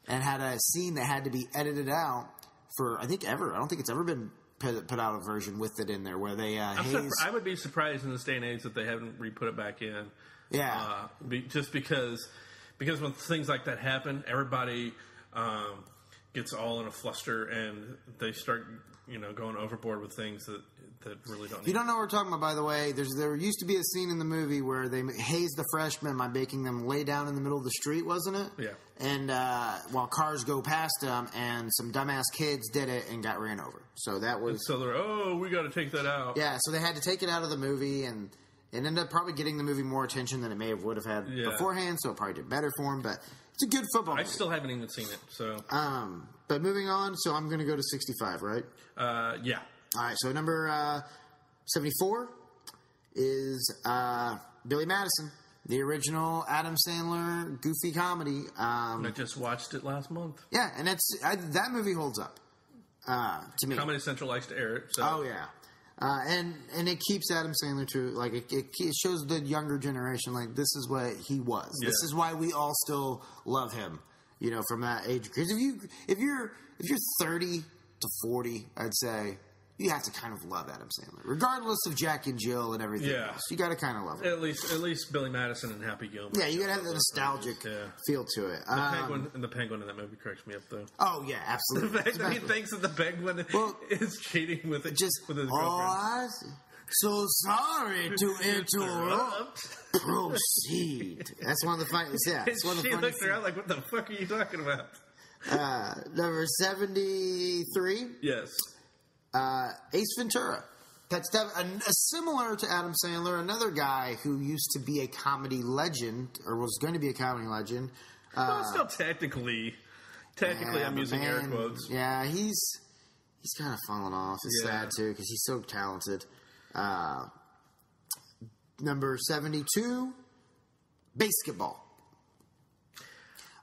And had a scene that had to be edited out for, I think, ever. I don't think it's ever been put out a version with it in there where they haze... I would be surprised in this day and age that they haven't re-put it back in. Yeah. Just because when things like that happen, everybody gets all in a fluster and they start, going overboard with things that really don't need. If you don't know what we're talking about, by the way, there used to be a scene in the movie where they hazed the freshmen by making them lay down in the middle of the street, wasn't it? Yeah. And while cars go past them, and some dumbass kids did it and got ran over. So that was... And so they're, we got to take that out. Yeah, so they had to take it out of the movie, and it ended up probably getting the movie more attention than it would have had beforehand, so it probably did better for them, but it's a good football movie. I still haven't even seen it, so... But moving on, so I'm going to go to 65, right? Yeah. All right, so number 74 is Billy Madison, the original Adam Sandler goofy comedy. I just watched it last month. Yeah, and that movie holds up to me. Comedy Central likes to air it. So. Oh, yeah. And it keeps Adam Sandler to, like, it shows the younger generation, like, this is what he was. Yeah. This is why we all still love him, from that age. Because if you're 30 to 40, I'd say you have to kind of love Adam Sandler, regardless of Jack and Jill and everything else. You got to kind of love him. At least Billy Madison and Happy Gilmore. Yeah, you got to have the nostalgic feel to it. The penguin in that movie cracks me up, though. Oh yeah, absolutely. The fact that he thinks that the penguin is cheating with his girlfriend. I'm so sorry to interrupt. Proceed. That's one of the funniest. Yeah, it's one of the funniest. She looked around like, "What the fuck are you talking about?" Number 73. Yes. Ace Ventura. That's similar to Adam Sandler, another guy who used to be a comedy legend, or was going to be a comedy legend. Well, still technically, I'm using air quotes. Yeah, he's kind of fallen off. It's sad too because he's so talented. Number 72, basketball.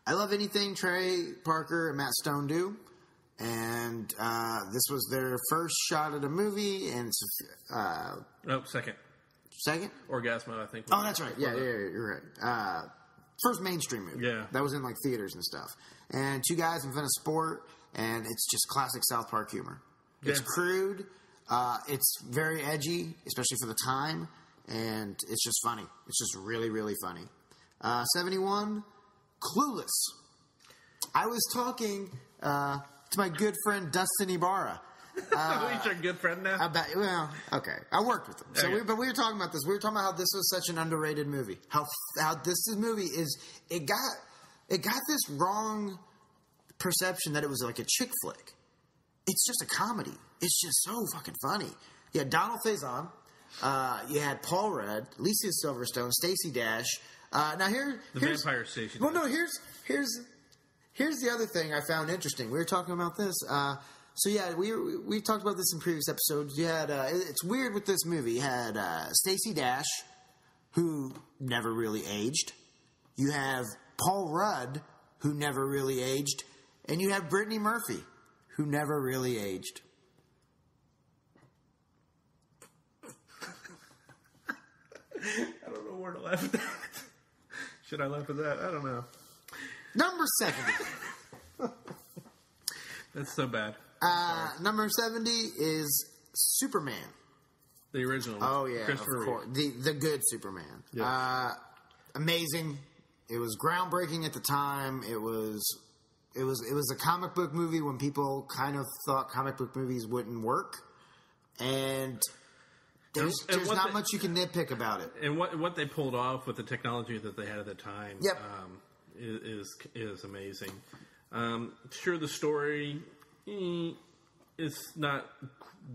I love anything Trey Parker and Matt Stone do. And this was their first shot at a movie, and it's second. Second? Orgasmo, I think. Oh, that's right. Yeah, you're right. First mainstream movie. Yeah. That was in, like, theaters and stuff. And two guys invent a sport, and it's just classic South Park humor. It's crude. It's very edgy, especially for the time. And it's just funny. It's just really, really funny. 71, Clueless. I was talking... to my good friend Dustin Ibarra. He's your good friend now? Okay. I worked with him. So but we were talking about this. We were talking about how this was such an underrated movie. How this movie is... It got this wrong perception that it was like a chick flick. It's just a comedy. It's just so fucking funny. You had Donald Faison. You had Paul Rudd, Alicia Silverstone, Stacey Dash. Now here's... Vampire Stacey Dash. Well, no, Here's the other thing I found interesting. We were talking about this. We talked about this in previous episodes. You had it's weird with this movie. You had Stacey Dash, who never really aged. You have Paul Rudd, who never really aged, and you have Brittany Murphy, who never really aged. I don't know where to laugh at that. Should I laugh at that? I don't know. Number 70. That's so bad. Number 70 is Superman. The original. Oh, yeah, of Christopher course. The good Superman. Yeah. Amazing. It was groundbreaking at the time. It was a comic book movie when people kind of thought comic book movies wouldn't work. And there's not much you can nitpick about it. And what they pulled off with the technology that they had at the time is amazing. Sure, the story is not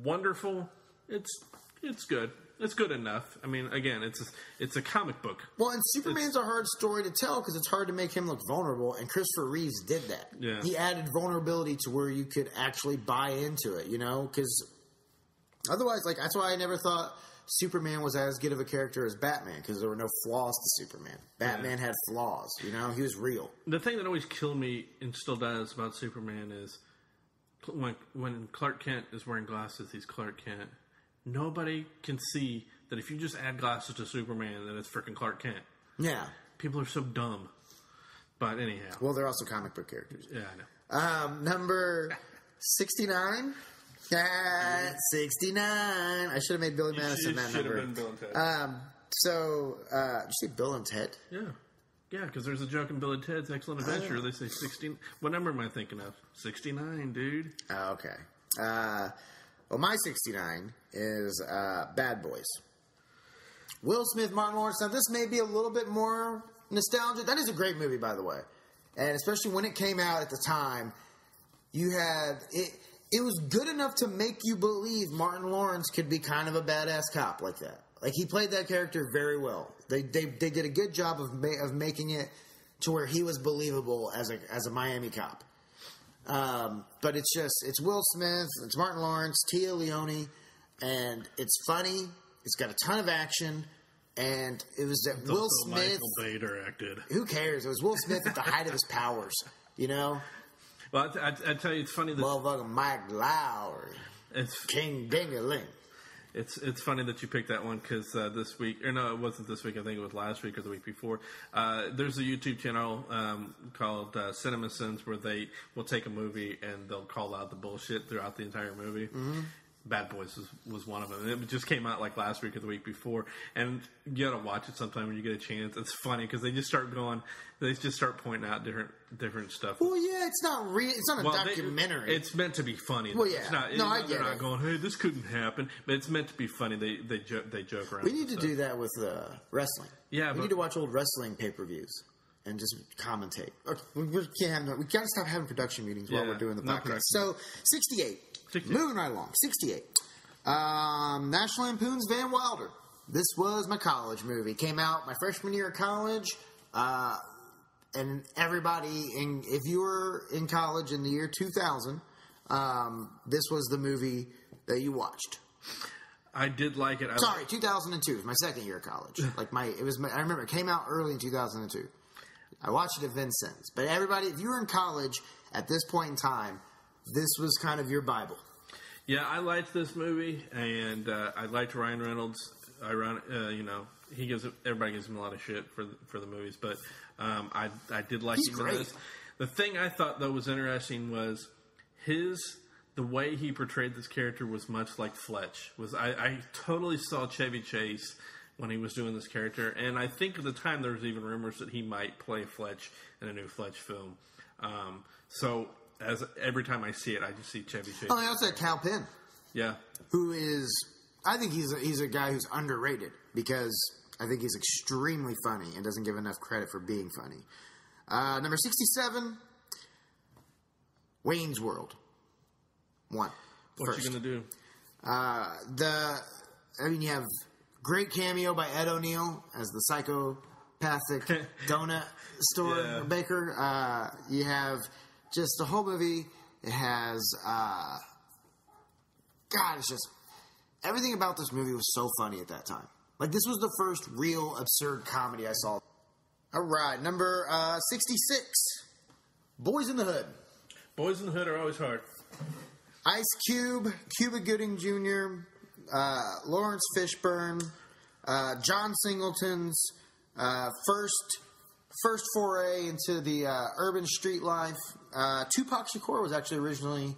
wonderful. It's good. It's good enough. I mean, again, it's a comic book. Well, and Superman's a hard story to tell because it's hard to make him look vulnerable, and Christopher Reeves did that. Yeah. He added vulnerability to where you could actually buy into it, because otherwise, that's why I never thought Superman was as good of a character as Batman, because there were no flaws to Superman. Batman had flaws, he was real. The thing that always killed me, and still does, about Superman is when Clark Kent is wearing glasses, he's Clark Kent. Nobody can see that if you just add glasses to Superman, that it's freaking Clark Kent. Yeah. People are so dumb. But anyhow. Well, they're also comic book characters. Yeah, I know. Number 69. 69. I should have made Billy Madison that number. Should have been Bill and Ted. Did you say Bill and Ted? Yeah. Yeah, because there's a joke in Bill and Ted's Excellent Adventure. They say 16. What number am I thinking of? 69, dude. Oh, okay. Well, my 69 is Bad Boys. Will Smith, Martin Lawrence. Now, this may be a little bit more nostalgic. That is a great movie, by the way. And especially when it came out at the time, you had... It was good enough to make you believe Martin Lawrence could be kind of a badass cop like that. He played that character very well. They did a good job of making it to where he was believable as a Miami cop. But it's Will Smith, it's Martin Lawrence, Tia Leone, and it's funny. It's got a ton of action, and it was that Will Smith. Michael Bader acted. Who cares? It was Will Smith at the height of his powers. Well, I tell you, it's funny that motherfucking Mike Lowry, it's King Ding-a-ling. It's funny that you picked that one because this week, or no, it wasn't this week. I think it was last week or the week before. There's a YouTube channel called Cinema Sins where they will take a movie and they'll call out the bullshit throughout the entire movie. Mm-hmm. Bad Boys was one of them. And it just came out last week or the week before. And you gotta watch it sometime when you get a chance. It's funny because they just start pointing out different stuff. Well, yeah, it's not real. It's not a documentary. It's meant to be funny. Well, yeah. It's not, I get it. They're not going, hey, this couldn't happen. But it's meant to be funny. They joke around. We need to do that with wrestling. Yeah, we need to watch old wrestling pay-per-views and just commentate. We gotta stop having production meetings while we're doing the podcast. So, 68. Moving right along. 68. National Lampoon's Van Wilder. This was my college movie. Came out my freshman year of college. And everybody, if you were in college in the year 2000, this was the movie that you watched. I did like it. 2002. It was my second year of college. I remember it came out early in 2002. I watched it at Vincennes. But everybody, if you were in college at this point in time, this was kind of your Bible. Yeah, I liked this movie, and I liked Ryan Reynolds. Everybody gives him a lot of shit for the movies, but I did like him in this. The thing I thought though was interesting was the way he portrayed this character was much like Fletch. I totally saw Chevy Chase when he was doing this character, and I think at the time there was even rumors that he might play Fletch in a new Fletch film. So. Every time I see it, I just see Chevy Chase. Oh, I also had Cal Penn. Yeah. I think he's a guy who's underrated because I think he's extremely funny and doesn't give enough credit for being funny. Number 67, Wayne's World. What's you going to do? You have great cameo by Ed O'Neill as the psychopathic donut store baker. You have... Just the whole movie, it has, it's just, everything about this movie was so funny at that time. This was the first real absurd comedy I saw. All right, number 66, Boys in the Hood. Boys in the Hood are always hard. Ice Cube, Cuba Gooding Jr., Lawrence Fishburne, John Singleton's first foray into the urban street life. Tupac Shakur was actually originally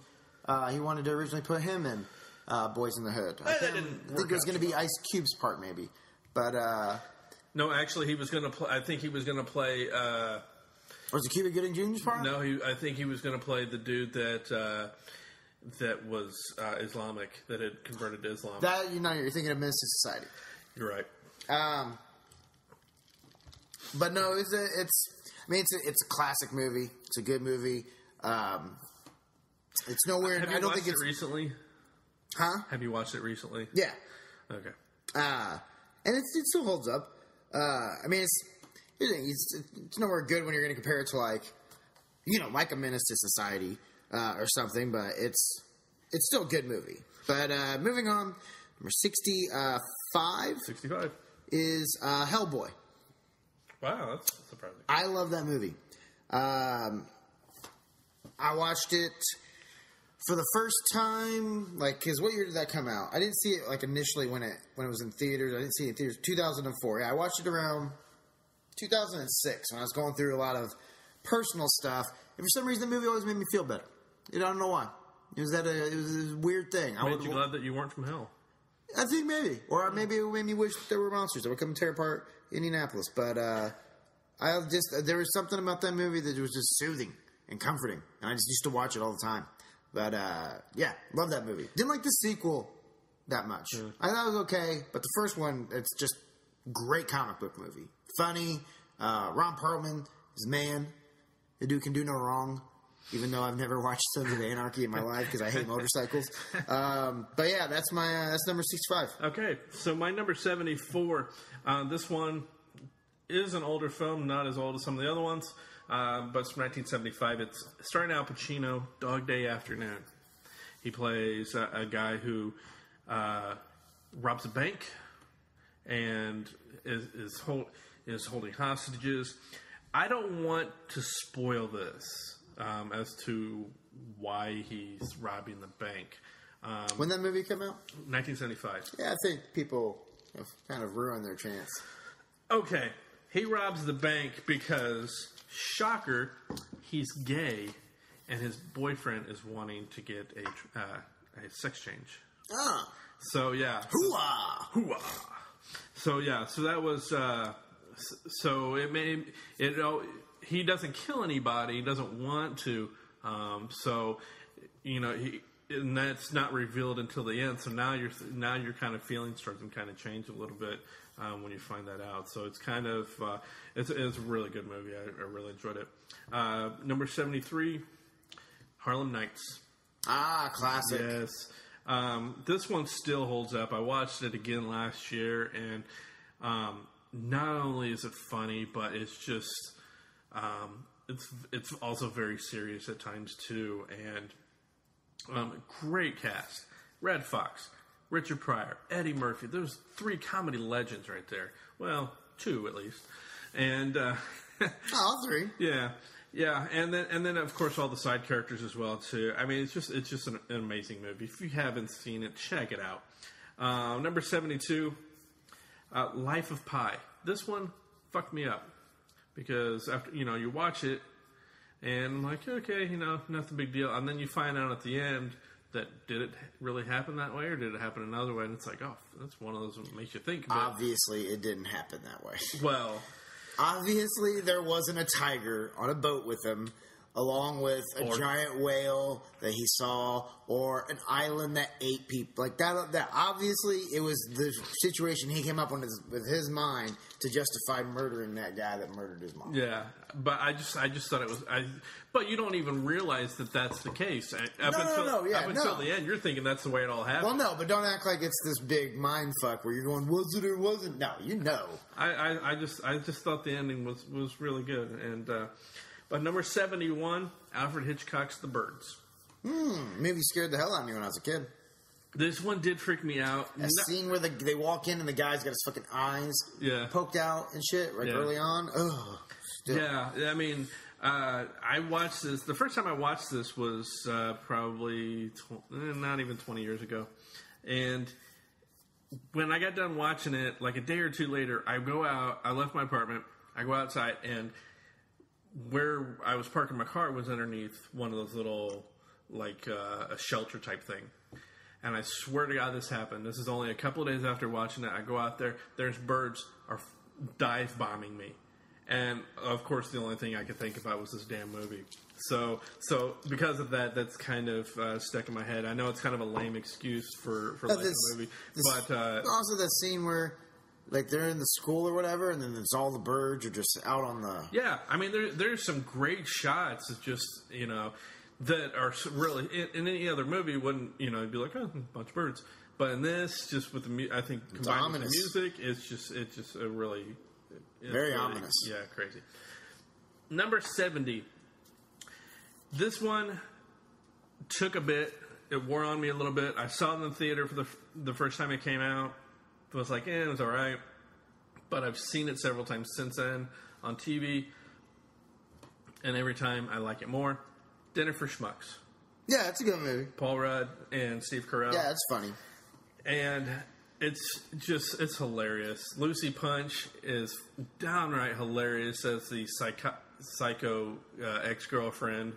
he wanted to originally put him in Boys in the Hood. I think it was going to be Ice Cube's part, maybe, but no, actually, he was going to play. I think he was going to play. Was it Cuba Gooding Jr.'s part? No, I think he was going to play the dude that was Islamic, that had converted to Islam. That you're thinking of Menace to Society. You're right. But no, it's a classic movie. It's a good movie. It's nowhere. Have you I don't watched think it's it recently. Huh? Have you watched it recently? Yeah. Okay. And it still holds up. It's nowhere good when you're going to compare it to like A Menace to Society or something. But it's still a good movie. But moving on, number 65. 65 is Hellboy. Wow, that's surprising. I love that movie. I watched it for the first time, because what year did that come out? I didn't see it initially when it was in theaters. I didn't see it in theaters. 2004. Yeah, I watched it around 2006 when I was going through a lot of personal stuff. And for some reason, the movie always made me feel better. I don't know why. It was a weird thing. Made you glad that you weren't from hell? I think maybe. Or maybe it made me wish there were monsters that would come and tear apart Indianapolis. But there was something about that movie that was just soothing and comforting. And I just used to watch it all the time. But, yeah, love that movie. Didn't like the sequel that much. Yeah. I thought it was okay. But the first one, it's just great comic book movie. Funny. Ron Perlman is man. The dude can do no wrong. Even though I've never watched Sons of Anarchy in my life because I hate motorcycles. But yeah, that's number 65. Okay, so my number 74. This one is an older film, not as old as some of the other ones, but it's from 1975. It's starring Al Pacino, Dog Day Afternoon. He plays a guy who robs a bank and is holding hostages. I don't want to spoil this. As to why he's robbing the bank. When that movie came out? 1975. Yeah, I think people have kind of ruined their chance. Okay. He robs the bank because, shocker, he's gay, and his boyfriend is wanting to get a sex change. Ah. So, yeah. Hoo-ah! Hoo-ah! So, yeah. So that was... so it made... He doesn't kill anybody. He doesn't want to. And that's not revealed until the end. So now your kind of feelings start to kind of change a little bit when you find that out. So it's kind of it's a really good movie. I really enjoyed it. Number 73, Harlem Nights. Ah, classic. Yes. This one still holds up. I watched it again last year, and not only is it funny, but it's just. It's also very serious at times too, and great cast: Red Fox, Richard Pryor, Eddie Murphy. There's 3 comedy legends right there. Well, 2 at least, and 3. Yeah, and then of course all the side characters as well too. I mean, it's just an amazing movie. If you haven't seen it, check it out. Number 72, Life of Pi. This one fucked me up. Because after you watch it, and I'm like, okay, nothing big deal, and then you find out at the end that did it really happen that way, or did it happen another way? And it's like, oh, that's one of those that makes you think. But obviously, it didn't happen that way. Well, obviously, there wasn't a tiger on a boat with him, along with a giant whale that he saw, or an island that ate people. Like that obviously, it was the situation he came up with his mind to justify murdering that guy that murdered his mom. Yeah, but I just thought it was. But you don't even realize that that's the case. Up until the end, you're thinking that's the way it all happened. Well, no, but don't act like it's this big mind fuck where you're going, was it or wasn't? No, you know. I just thought the ending was really good. And but number 71, Alfred Hitchcock's The Birds. Movie scared the hell out of me when I was a kid. This one did freak me out. That scene where they walk in and the guy's got his fucking eyes poked out and shit, early on. Ugh. Yeah, I mean, I watched this. The first time I watched this was probably not even 20 years ago. And when I got done watching it, like a day or two later, I go out. I left my apartment. I go outside, and where I was parking my car was underneath one of those little, like, a shelter type thing. And I swear to God this happened. This is only a couple of days after watching it. I go out there. There's birds are dive bombing me. And, of course, the only thing I could think about was this damn movie. So because of that, that's kind of stuck in my head. I know it's kind of a lame excuse for liking the movie. But also that scene where, like, they're in the school or whatever, and then there's all the birds are just out on the... Yeah, I mean, there's some great shots. It's just, that are really... In any other movie, wouldn't, you'd be like, oh, a bunch of birds. But in this, just with the... I think combined with the music, it's just a really... Very ominous. Yeah, crazy. Number 70. This one took a bit. It wore on me a little bit. I saw it in the theater for the first time it came out. It was like, it was all right. But I've seen it several times since then on TV. And every time I like it more. Dinner for Schmucks. Yeah, it's a good movie. Paul Rudd and Steve Carell. Yeah, it's funny. And it's hilarious. Lucy Punch is downright hilarious as the psycho ex-girlfriend.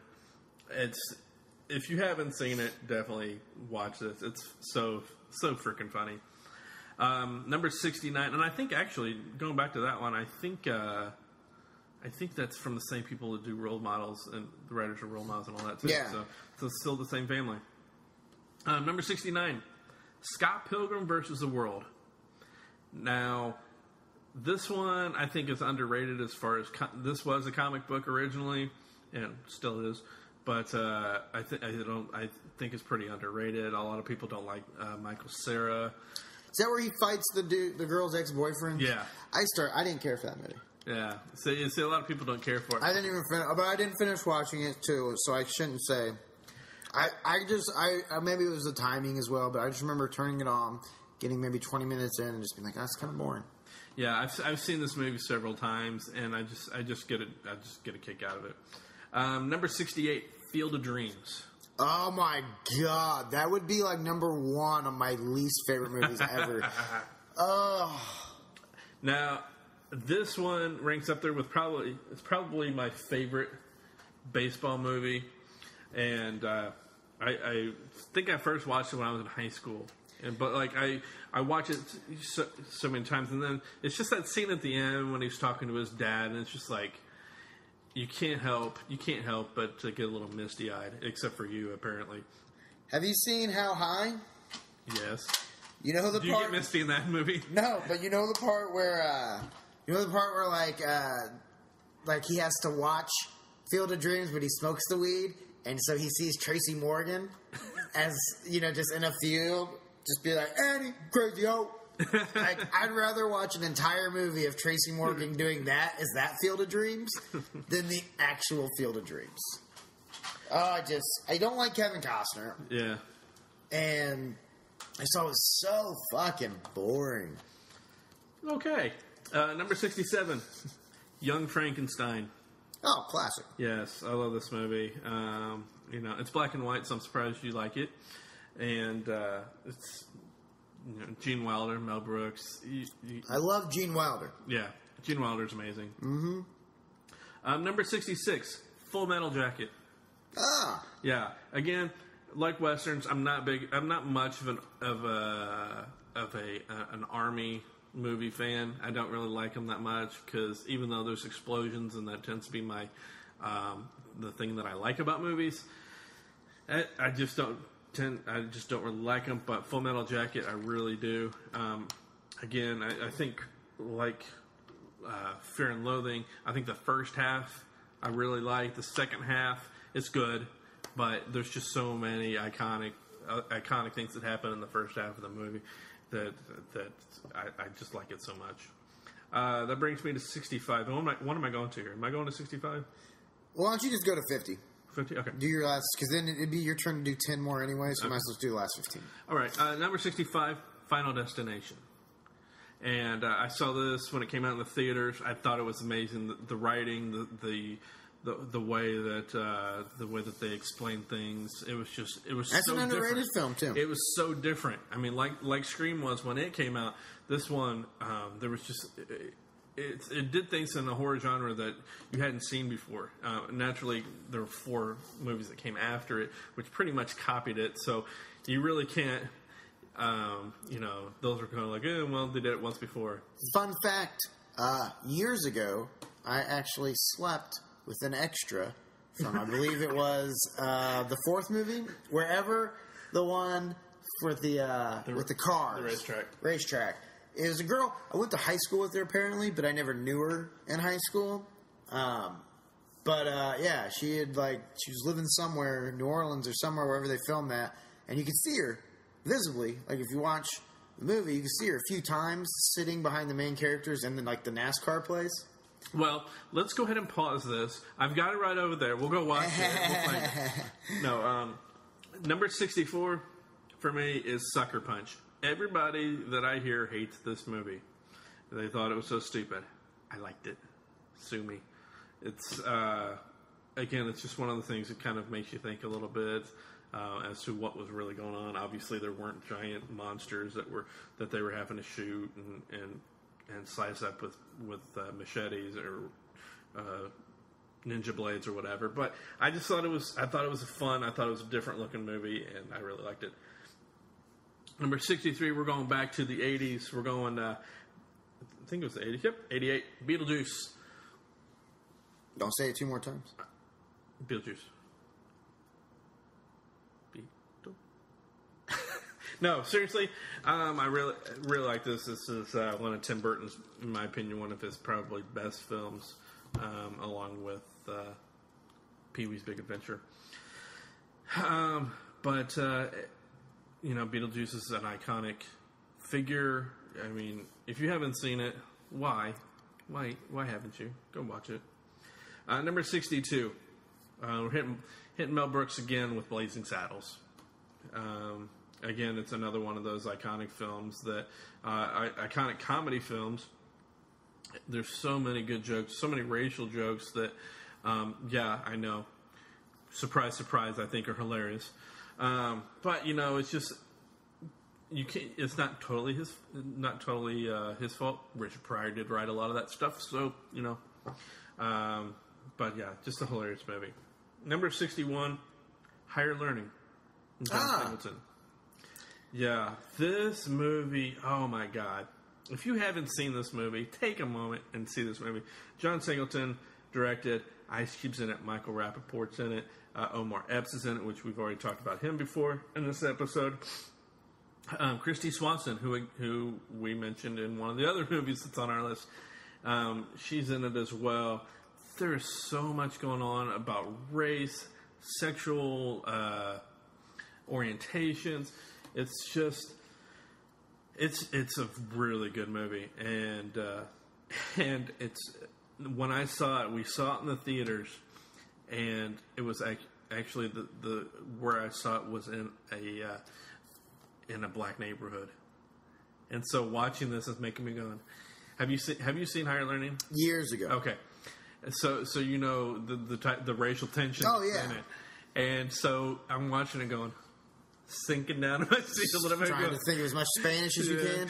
If you haven't seen it, definitely watch this. It's so freaking funny. Number 69, and I think actually going back to that one, I think that's from the same people that do Role Models and the writers of Role Models and all that too. Yeah. So it's still the same family. Number 69. Scott Pilgrim versus the World. Now, this one I think is underrated as far as this was a comic book originally, and still is. But I think it's pretty underrated. A lot of people don't like Michael Cera. Is that where he fights the girl's ex-boyfriend? Yeah. I didn't care for that movie. Yeah. So you see, a lot of people don't care for it. I didn't even finish, but I didn't finish watching it too, so I shouldn't say. Maybe it was the timing as well, but I just remember turning it on, getting maybe 20 minutes in, and just being like, that's kind of boring. Yeah, I've seen this movie several times, and I just get a kick out of it. Number 68, Field of Dreams. Oh my God, that would be like number one on my least favorite movies ever. Oh. Now, this one ranks up there with probably my favorite baseball movie. And I think I first watched it when I was in high school. But like I watch it so many times, and then it's just that scene at the end when he's talking to his dad, and it's just like you can't help but to get a little misty eyed, except for you apparently. Have you seen How High? Yes. You know the part. Do you get misty in that movie? No, but you know the part where like he has to watch Field of Dreams, but he smokes the weed. And so he sees Tracy Morgan as, just in a field, just be like, Annie, crazy ho. Like, I'd rather watch an entire movie of Tracy Morgan doing that as that Field of Dreams than the actual Field of Dreams. I don't like Kevin Costner. Yeah. And I saw it was so fucking boring. Okay. Number 67, Young Frankenstein. Oh, classic. Yes, I love this movie. It's black and white, so I'm surprised you like it. And it's Gene Wilder, Mel Brooks. I love Gene Wilder. Yeah, Gene Wilder's amazing. Mm-hmm. Number 66, Full Metal Jacket. Ah. Yeah. Again, like westerns, I'm not much of an army movie fan. I don't really like them that much because even though there's explosions and that tends to be my the thing that I like about movies, I just don't really like them. But Full Metal Jacket, I really do. Again, I think like Fear and Loathing, I think the first half I really like. The second half it's good, but there's just so many iconic things that happen in the first half of the movie that I just like it so much. That brings me to 65. What am I going to here? Am I going to 65? Well, why don't you just go to 50? 50? Okay. Do your last, because then it'd be your turn to do 10 more anyway, so might as well do the last 15. All right. Number 65, Final Destination. And I saw this when it came out in the theaters. I thought it was amazing. The writing, the the way that they explain things. It was That's so an underrated different. film too. It was so different. I mean, like Scream was when it came out. This one, there was just it did things in the horror genre that you hadn't seen before. Naturally, there were 4 movies that came after it, which pretty much copied it. So you really can't. Those were kind of like, well, they did it once before. Fun fact: years ago, I actually slept with an extra from, I believe it was the 4th movie, wherever the one for with the cars, the racetrack. It was a girl I went to high school with her apparently, but I never knew her in high school. Yeah, she was living somewhere, New Orleans or somewhere, wherever they filmed that, and you could see her visibly. Like if you watch the movie, you can see her a few times sitting behind the main characters in the NASCAR place. Well, let's go ahead and pause this. I've got it right over there. We'll go watch it. We'll find it. No, number 64 for me is Sucker Punch. Everybody that I hear hates this movie. They thought it was so stupid. I liked it. Sue me. It's again, it's just one of the things that kind of makes you think a little bit as to what was really going on. Obviously, there weren't giant monsters that they were having to shoot and slice up with machetes or ninja blades or whatever. But I thought it was fun. I thought it was a different looking movie, and I really liked it. Number 63, we're going back to the 80s. We're going, I think it was the 80s. Yep, 88. Beetlejuice. Don't say it 2 more times. Beetlejuice. No, seriously, I really like this. This is one of Tim Burton's, in my opinion, one of his probably best films, along with Pee-wee's Big Adventure. Beetlejuice is an iconic figure. I mean, if you haven't seen it, why haven't you? Go watch it. Number 62, we're hitting Mel Brooks again with Blazing Saddles. Again, it's another one of those iconic films that iconic comedy films. There's so many good jokes, so many racial jokes that, I know. Surprise, surprise! I think are hilarious. But it's just you can't. It's not totally his fault. Richard Pryor did write a lot of that stuff, so But yeah, just a hilarious movie. Number 61, Higher Learning. John Singleton. Yeah, this movie. Oh my God! If you haven't seen this movie, take a moment and see this movie. John Singleton directed. Ice Cube's in it. Michael Rappaport's in it. Omar Epps is in it, which we've already talked about him before in this episode. Christy Swanson, who we mentioned in one of the other movies that's on our list, she's in it as well. There's so much going on about race, sexual orientations. It's just, it's a really good movie, and it's when I saw it, we saw it in the theaters. And it was actually the where I saw it was in a black neighborhood, and so watching this is making me going. Have you seen Higher Learning? Years ago. Okay, so the racial tension. Oh yeah. In it, and so I'm watching it going, sinking down to my seat a little bit. Trying to think of as much Spanish as you can.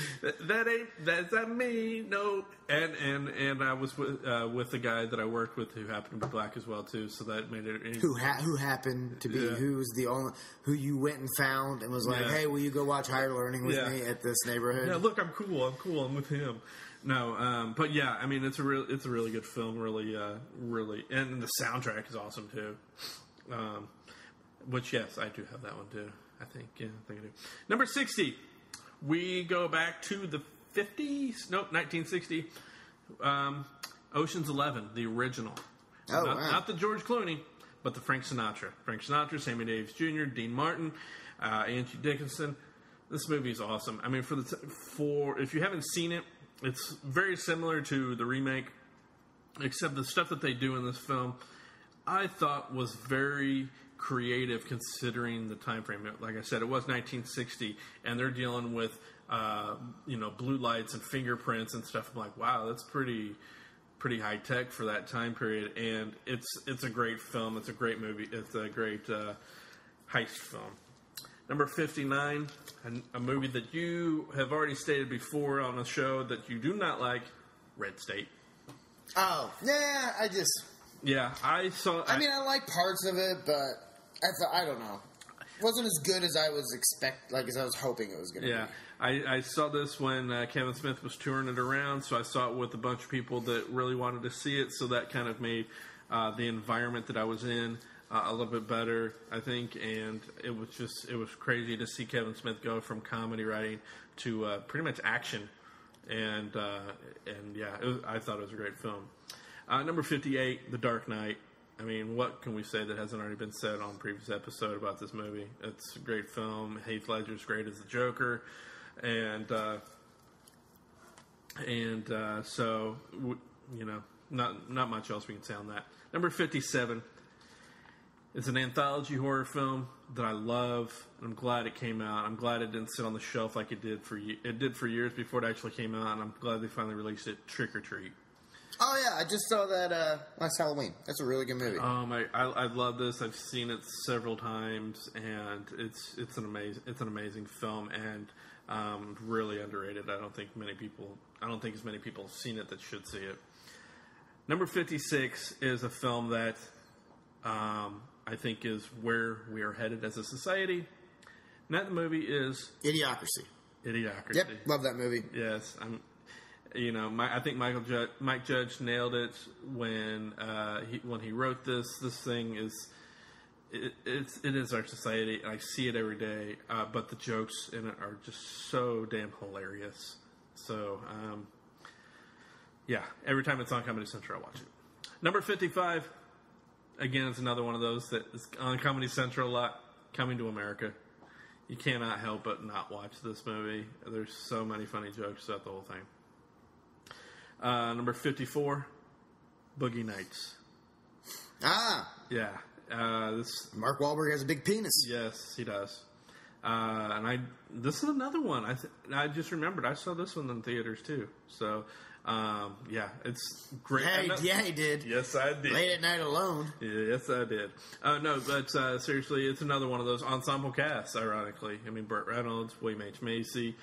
That's not me. No. And I was with the guy that I worked with who happened to be black as well too. So that made it. Who happened to be? Yeah. Who was the only who you went and found and was like, hey, will you go watch Higher Learning with me at this neighborhood? Yeah, look, I'm cool. I'm with him. No, but yeah, I mean, it's a really good film. Really, and the soundtrack is awesome too. Which yes, I do have that one too. I think I do. Number 60, we go back to the 50s. Nope, 1960. Ocean's 11, the original. Oh, wow. Not the George Clooney, but the Frank Sinatra. Frank Sinatra, Sammy Davis Jr., Dean Martin, Angie Dickinson. This movie is awesome. I mean, for if you haven't seen it, it's very similar to the remake, except the stuff that they do in this film, I thought was very creative considering the time frame. Like I said, it was 1960, and they're dealing with blue lights and fingerprints and stuff. I'm like, wow, that's pretty pretty high tech for that time period, and it's a great film. It's a great movie. It's a great heist film. Number 59, a movie that you have already stated before on the show that you do not like, Red State. Oh, yeah, Yeah, I saw... I mean, I like parts of it, but I don't know. It wasn't as good as I was as I was hoping it was going to be. Yeah, I saw this when Kevin Smith was touring it around, so I saw it with a bunch of people that really wanted to see it, so that kind of made the environment that I was in a little bit better, I think, and it was crazy to see Kevin Smith go from comedy writing to pretty much action, and yeah, I thought it was a great film. Number 58, The Dark Knight. I mean, what can we say that hasn't already been said on a previous episode about this movie? It's a great film. Heath Ledger's great as the Joker. So, you know, not much else we can say on that. Number 57 is an anthology horror film that I love, and I'm glad it came out. I'm glad it didn't sit on the shelf like it did for years before it actually came out, and I'm glad they finally released it, Trick or Treat. Oh, yeah, I just saw that last Halloween. That's a really good movie. I love this. I've seen it several times, and it's an amazing film, and really underrated. I don't think as many people have seen it that should see it. Number 56 is a film that I think is where we are headed as a society. And that movie is Idiocracy. Yep, love that movie. Yes, I think Mike Judge nailed it when he wrote this. This thing is it is our society. I see it every day, but the jokes in it are just so damn hilarious. So yeah, every time it's on Comedy Central, I watch it. Number 55, again, it's another one of those that is on Comedy Central a lot. Coming to America. You cannot help but not watch this movie. There's so many funny jokes throughout the whole thing. Number 54, Boogie Nights. Yeah. Mark Wahlberg has a big penis. Yes, he does. This is another one. I just remembered I saw this one in theaters too. So, yeah, it's great. Yeah, he did. Yes, I did. Late at Night Alone. Yes, I did. No, but seriously, it's another one of those ensemble casts. Ironically, I mean, Burt Reynolds, William H. Macy.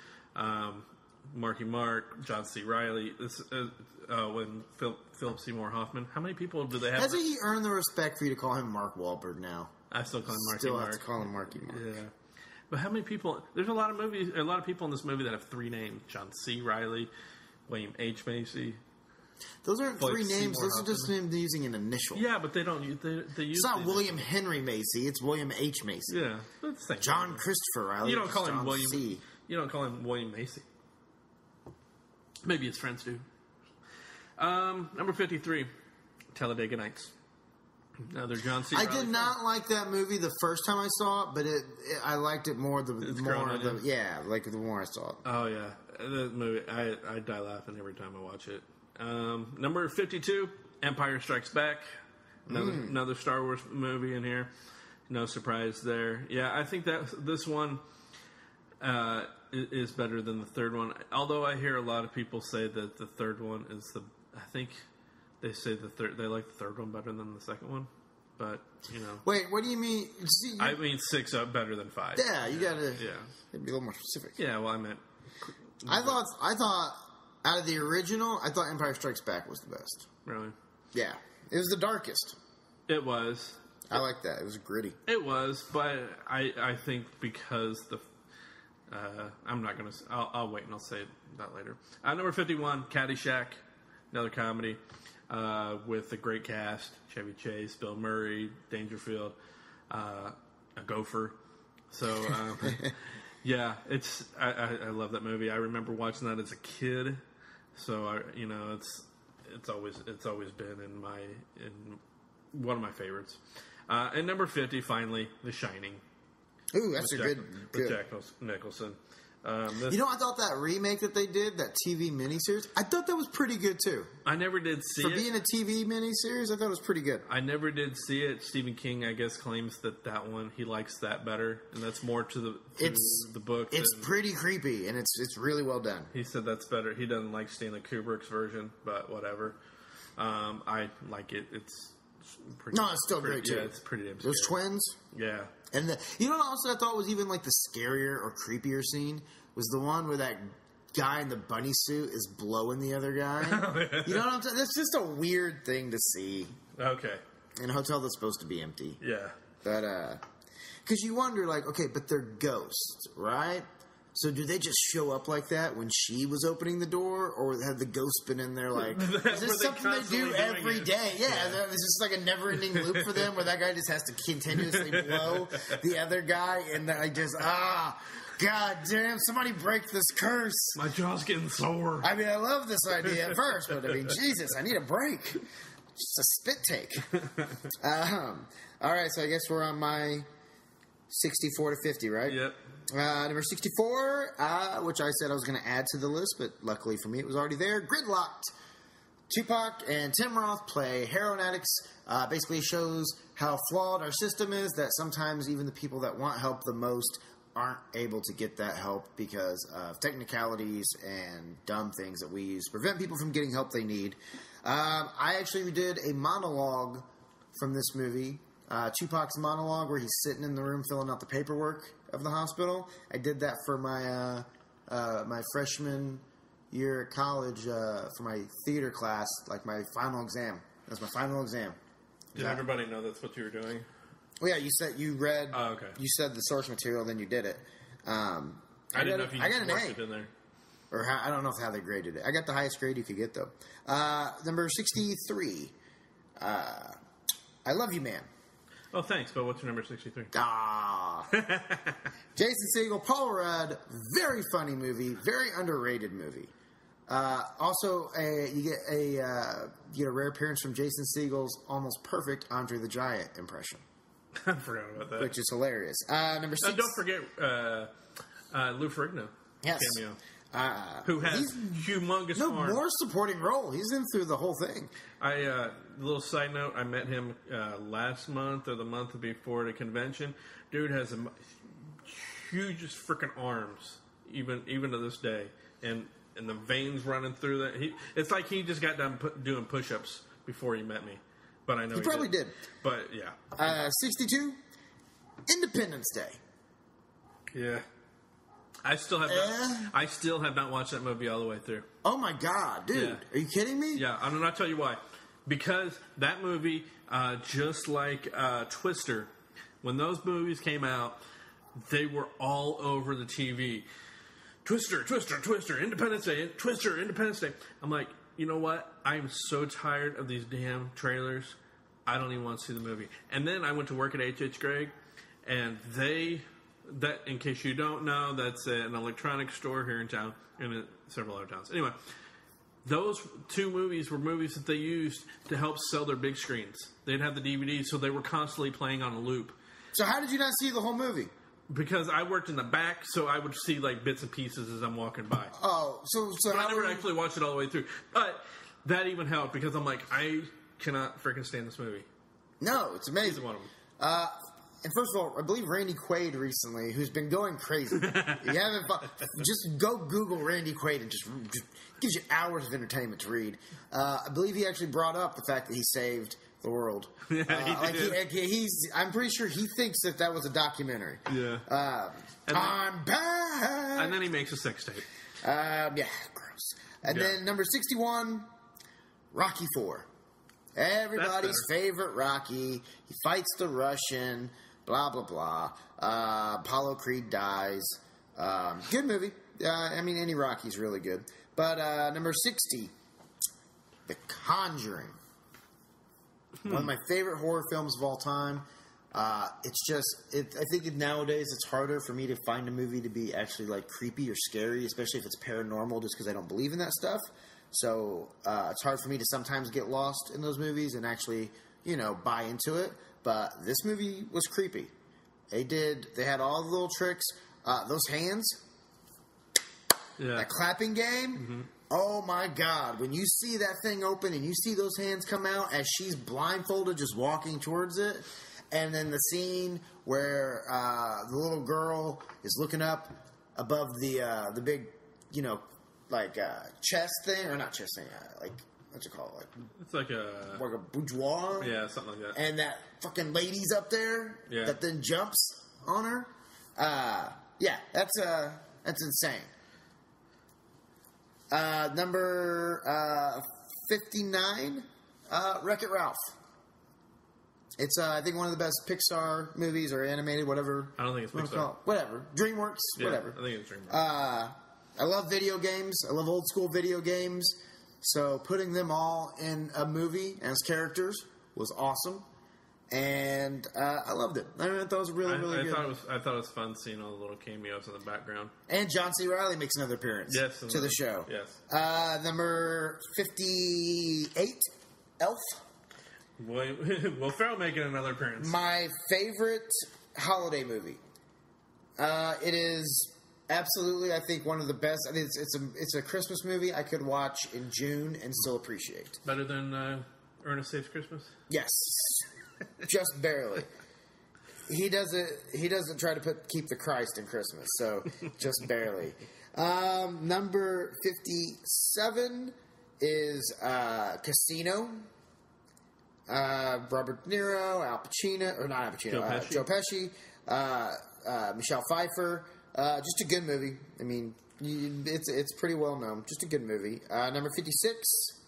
Marky Mark, John C. Reilly, when Philip Seymour Hoffman. How many people do they have? Hasn't he earned the respect for you to call him Mark Wahlberg now? I still call him Marky Mark. Still have to call him Marky Mark. Yeah. But how many people... There's a lot of people in this movie that have three names. John C. Reilly, William H. Macy. Those aren't three names. Those are just names using an initial. Yeah, but they don't... They use it's not William Henry Macy. It's William H. Macy. Yeah. That's the same John Christopher Reilly. You don't call him William... C. You don't call him William Macy. Maybe his friends do. Number 53, Talladega Nights. Another John C. Reilly I did not like that movie the first time I saw it, but I liked it more the more I saw it. Oh yeah, that movie I die laughing every time I watch it. Number 52, Empire Strikes Back. Another Star Wars movie in here. No surprise there. Yeah, I think that this one is better than the third one. Although I hear a lot of people say that the third one is I think they say they like the third one better than the second one. But, you know. Wait, what do you mean? I mean 6 better than 5. Yeah, you gotta be a little more specific. Yeah, well, I meant. I thought out of the original, I thought Empire Strikes Back was the best. Really? Yeah. It was the darkest. It was. I like that. It was gritty. It was, but I think because I'm not going to... I'll wait and I'll say that later. Number 51, Caddyshack. Another comedy with a great cast. Chevy Chase, Bill Murray, Dangerfield, a gopher. So, yeah, I love that movie. I remember watching that as a kid. So, it's always been in one of my favorites. And number 50, finally, The Shining. Ooh, that's good. With Jack Nicholson. I thought that remake that they did, that TV miniseries, I thought that was pretty good too. I never did see it. For being a TV miniseries, I thought it was pretty good. I never did see it. Stephen King, I guess, claims that one, he likes that better, and that's more to the book. It's pretty creepy, and it's really well done. He said that's better. He doesn't like Stanley Kubrick's version, but whatever. I like it. It's pretty. No, it's still great too. Yeah, it's pretty damn scary. Those twins. Yeah. And you know what else I thought was even like the scarier or creepier scene was the one where that guy in the bunny suit is blowing the other guy. You know what I'm saying? That's just a weird thing to see. Okay. In a hotel that's supposed to be empty. Yeah. But, because you wonder, like, okay, but they're ghosts, right? So do they just show up like that when she was opening the door? Or had the ghost been in there, like, is this something they do every day? Yeah, it's just like a never-ending loop for them where that guy just has to continuously blow the other guy and I just, God damn, somebody break this curse. My jaw's getting sore. I mean, I love this idea at first, but I mean, Jesus, I need a break. Just a spit take. All right, so I guess we're on my 64 to 50, right? Yep. Number 64, which I said I was going to add to the list, but luckily for me, it was already there. Gridlocked. Tupac and Tim Roth play heroin addicts. Basically shows how flawed our system is, that sometimes even the people that want help the most aren't able to get that help because of technicalities and dumb things that we use to prevent people from getting help they need. I actually did a monologue from this movie, Tupac's monologue, where he's sitting in the room filling out the paperwork of the hospital. I did that for my my freshman year at college for my theater class, like my final exam. That was my final exam. Did everybody know that's what you were doing? Well, yeah, you said you read. Oh, okay. You said the source material, then you did it. I didn't know if you got an it in there. Or I don't know how they graded it. I got the highest grade you could get, though. Number 63. I Love You, Man. Oh, thanks. But what's your number 63? Jason Segel, Paul Rudd. Very funny movie. Very underrated movie. Also, you get a rare appearance from Jason Segel's almost perfect Andre the Giant impression. I forgot about that. Which is hilarious. Number 6. Don't forget Lou Ferrigno cameo. Who has humongous arms. More supporting role. He's in through the whole thing. Little side note, I met him last month or the month before at a convention. Dude has the hugest freaking arms, even to this day. And the veins running through that. It's like he just got done doing push-ups before he met me. But I know he probably did. But, yeah. 62, Independence Day. Yeah. I still have not watched that movie all the way through. Oh, my God, dude. Yeah. Are you kidding me? Yeah, I'm going to tell you why. Because that movie, just like Twister, when those movies came out, they were all over the TV. Twister, Independence Day, Twister, Independence Day. I'm like, you know what? I'm so tired of these damn trailers. I don't even want to see the movie. And then I went to work at H.H. Gregg, and that, in case you don't know, that's an electronics store here in town, and in several other towns. Anyway, those two movies were movies that they used to help sell their big screens. They'd have the DVDs, so they were constantly playing on a loop. So how did you not see the whole movie? Because I worked in the back, so I would see like bits and pieces as I'm walking by. Oh, so but I never actually watched it all the way through. But that even helped because I'm like, I cannot freaking stand this movie. No, it's amazing. He's one of them. And first of all, I believe Randy Quaid recently, who's been going crazy. You haven't just go Google Randy Quaid and just gives you hours of entertainment to read. I believe he actually brought up the fact that he saved the world. Yeah, I'm pretty sure he thinks that was a documentary. Yeah. I'm back. And then he makes a sex tape. Yeah, gross. And then number 61, Rocky IV. Everybody's favorite Rocky. He fights the Russian. Blah blah blah. Apollo Creed dies. Good movie. I mean, any Rocky's really good. But number 60, The Conjuring. One of my favorite horror films of all time. It's just, I think nowadays it's harder for me to find a movie to be actually like creepy or scary, especially if it's paranormal, just because I don't believe in that stuff. So it's hard for me to sometimes get lost in those movies and actually, buy into it. But this movie was creepy. They had all the little tricks. Those hands, that clapping game. Mm-hmm. Oh my God. When you see that thing open and you see those hands come out as she's blindfolded just walking towards it. And then the scene where the little girl is looking up above the big, chest thing. Or not chest thing. what's it called? It's like a boudoir? Yeah, something like that. And that fucking lady's up there that then jumps on her. Yeah, that's insane. Number 59, Wreck-It Ralph. It's, I think, one of the best Pixar movies or animated, whatever. I don't think it's Pixar. Whatever. DreamWorks, whatever. I think it's DreamWorks. I love video games. I love old school video games. So putting them all in a movie as characters was awesome. And I loved it. I thought it was really good. I thought it was fun seeing all the little cameos in the background. And John C. Reilly makes another appearance to the show. Yes. Number 58, Elf. Will Ferrell making another appearance? My favorite holiday movie. It is absolutely, I think, one of the best. I mean, it's a Christmas movie I could watch in June and still appreciate. Better than Ernest Saves Christmas? Yes. Just barely. He doesn't try to keep the Christ in Christmas, so just barely. Number 57 is Casino. Robert De Niro, Al Pacino, or not Al Pacino, Joe Pesci, Michelle Pfeiffer. Just a good movie. I mean, it's pretty well known. Just a good movie. Number 56,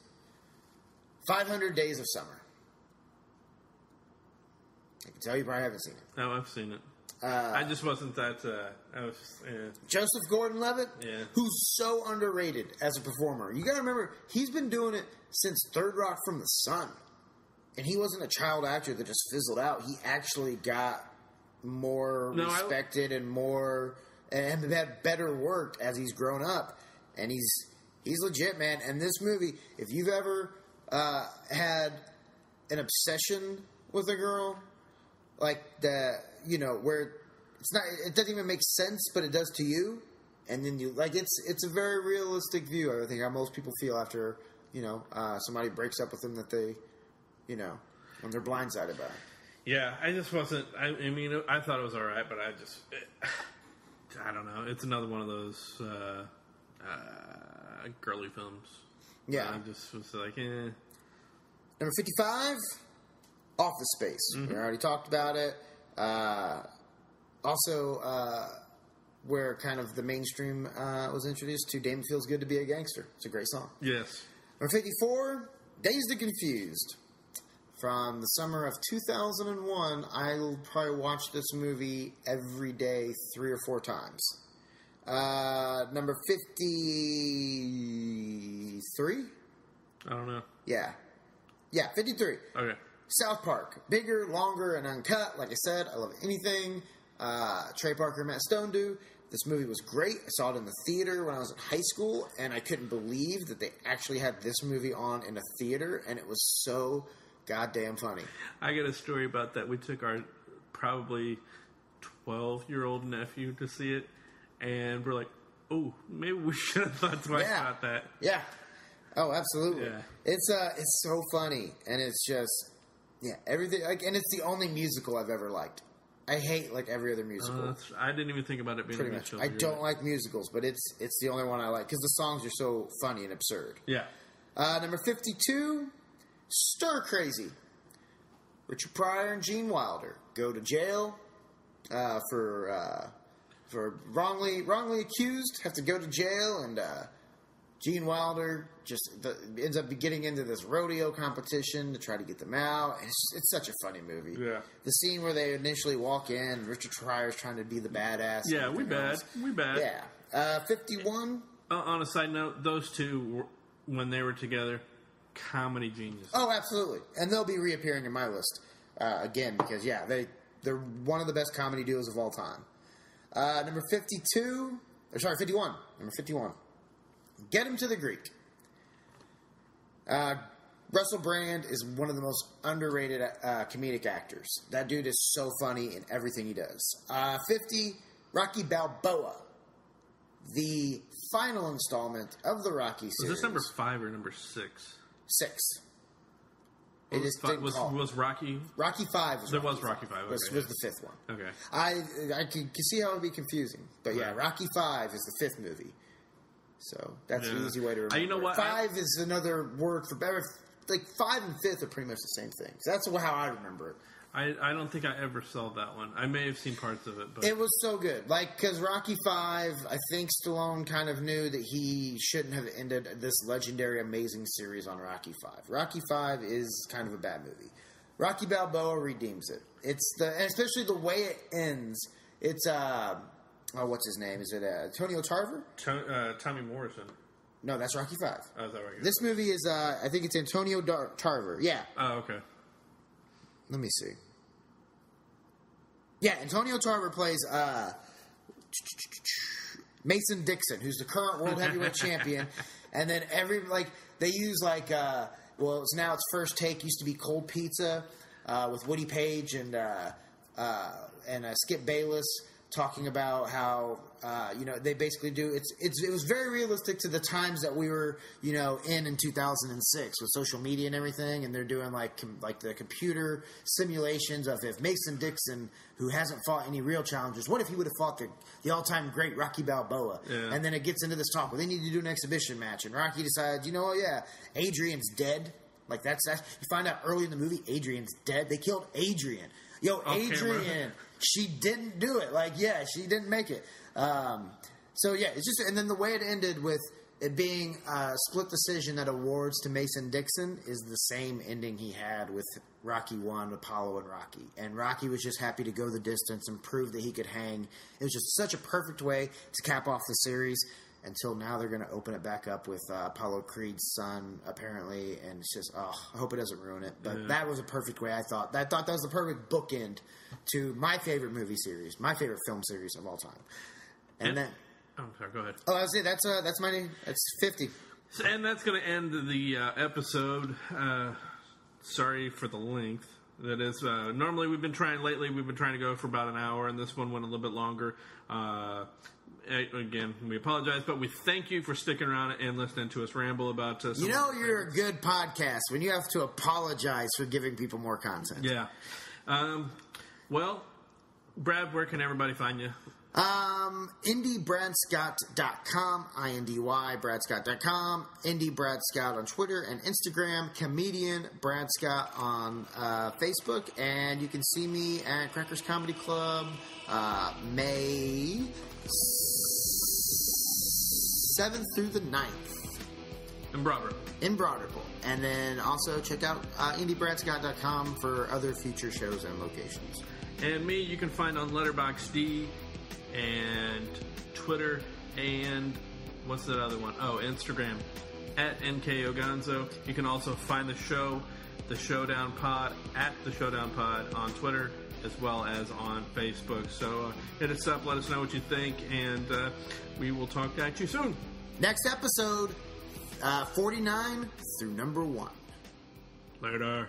500 Days of Summer. I can tell you probably haven't seen it. No, I've seen it. I just wasn't that. Joseph Gordon-Levitt, who's so underrated as a performer. You got to remember, he's been doing it since Third Rock from the Sun. And he wasn't a child actor that just fizzled out. He actually got more respected and had better work as he's grown up. And he's legit, man. And this movie, if you've ever had an obsession with a girl, like where it doesn't even make sense, but it does to you, and then it's a very realistic view. I think how most people feel after somebody breaks up with them that they. When they're blindsided by it. Yeah, I just wasn't. I mean, I thought it was all right, but I don't know. It's another one of those girly films. Yeah, I just was like, Number 55, Office Space. Mm-hmm. We already talked about it. Also, where kind of the mainstream was introduced to "Damn It Feels Good to Be a Gangster." It's a great song. Yes. Number 54, Dazed and Confused. From the summer of 2001, I'll probably watch this movie every day 3 or 4 times. Number 53? I don't know. Yeah, 53. Okay. South Park. Bigger, longer, and uncut. Like I said, I love anything Trey Parker and Matt Stone do. This movie was great. I saw it in the theater when I was in high school, and I couldn't believe that they actually had this movie on in a theater, and it was so goddamn funny. I got a story about that. We took our probably 12-year-old nephew to see it, and we're like, oh, maybe we should have thought twice about that. Yeah. Oh, absolutely. Yeah. It's so funny, and it's just everything. And it's the only musical I've ever liked. I hate every other musical. I didn't even think about it being a musical. I don't like musicals, but it's the only one I like because the songs are so funny and absurd. Yeah. Number 52, Stir Crazy. Richard Pryor and Gene Wilder go to jail for wrongly accused. Have to go to jail, and Gene Wilder just ends up getting into this rodeo competition to try to get them out. And it's such a funny movie. Yeah. The scene where they initially walk in, Richard Pryor's trying to be the badass. Yeah, we bad. Yeah. 51. On a side note, those two, when they were together, comedy genius. Oh, absolutely. And they'll be reappearing in my list again because, they're one of the best comedy duos of all time. Number 51. Number 51. Get Him to the Greek. Russell Brand is one of the most underrated comedic actors. That dude is so funny in everything he does. 50, Rocky Balboa. The final installment of the Rocky series. Was this number 5 or number 6? 6. Was Rocky? Rocky 5 was There was Rocky 5. Okay, was the 5th one. Okay. I can see how it would be confusing. But Rocky 5 is the 5th movie. So that's the easy way to remember. You know what? 5 is another word for better. Like 5 and 5th are pretty much the same thing. So that's how I remember it. I don't think I ever saw that one. I may have seen parts of it, but it was so good. Like, because Rocky 5, I think Stallone kind of knew that he shouldn't have ended this legendary, amazing series on Rocky 5. Rocky 5 is kind of a bad movie. Rocky Balboa redeems it. And especially the way it ends. It's what's his name? Is it Antonio Tarver? Tommy Morrison. No, that's Rocky 5. Oh, is that right? This movie is, I think it's Antonio Tarver. Yeah. Oh, okay. Let me see. Yeah, Antonio Tarver plays Mason Dixon, who's the current world heavyweight champion. And then they use now it's First Take, used to be Cold Pizza with Woody Page and Skip Bayless talking about how they basically do it was very realistic to the times that we were in 2006 with social media and everything, and they're doing like the computer simulations of if Mason Dixon, who hasn't fought any real challengers, what if he would have fought the all-time great Rocky Balboa? Yeah. And then it gets into this talk, well, they need to do an exhibition match, and Rocky decides, Adrian's dead. Like that's you find out early in the movie Adrian's dead. They killed Adrian. Adrian, she didn't do it. She didn't make it. It's just, and then the way it ended with it being a split decision that awards to Mason Dixon is the same ending he had with Rocky 1, Apollo and Rocky. And Rocky was just happy to go the distance and prove that he could hang. It was just such a perfect way to cap off the series. Until now, they're going to open it back up with Apollo Creed's son, apparently, and it's just, I hope it doesn't ruin it. But that was a perfect way, I thought that was the perfect bookend to my favorite movie series, my favorite film series of all time. And then, oh, sorry, go ahead. Oh, that's it. That's my name. That's 50. And that's going to end the episode. Sorry for the length. That is, normally we've been trying to go for about an hour, and this one went a little bit longer. Again, we apologize, but we thank you for sticking around and listening to us ramble about you're a good podcast when you have to apologize for giving people more content. Yeah. Well, Brad, where can everybody find you? IndyBradScott.com, INDY, BradScott.com, Indy Brad Scott on Twitter and Instagram, Comedian Brad Scott on Facebook, and you can see me at Crackers Comedy Club May 7th through the 9th. In Broad Ripple. And then also check out IndyBradScott.com for other future shows and locations. And me, you can find on Letterboxd and Twitter and what's that other one? Oh, Instagram at NKOgonzo. You can also find the show, The Showdown Pod, at The Showdown Pod on Twitter as well as on Facebook. So hit us up, let us know what you think, and we will talk at you soon. Next episode, 49 through number 1. Later.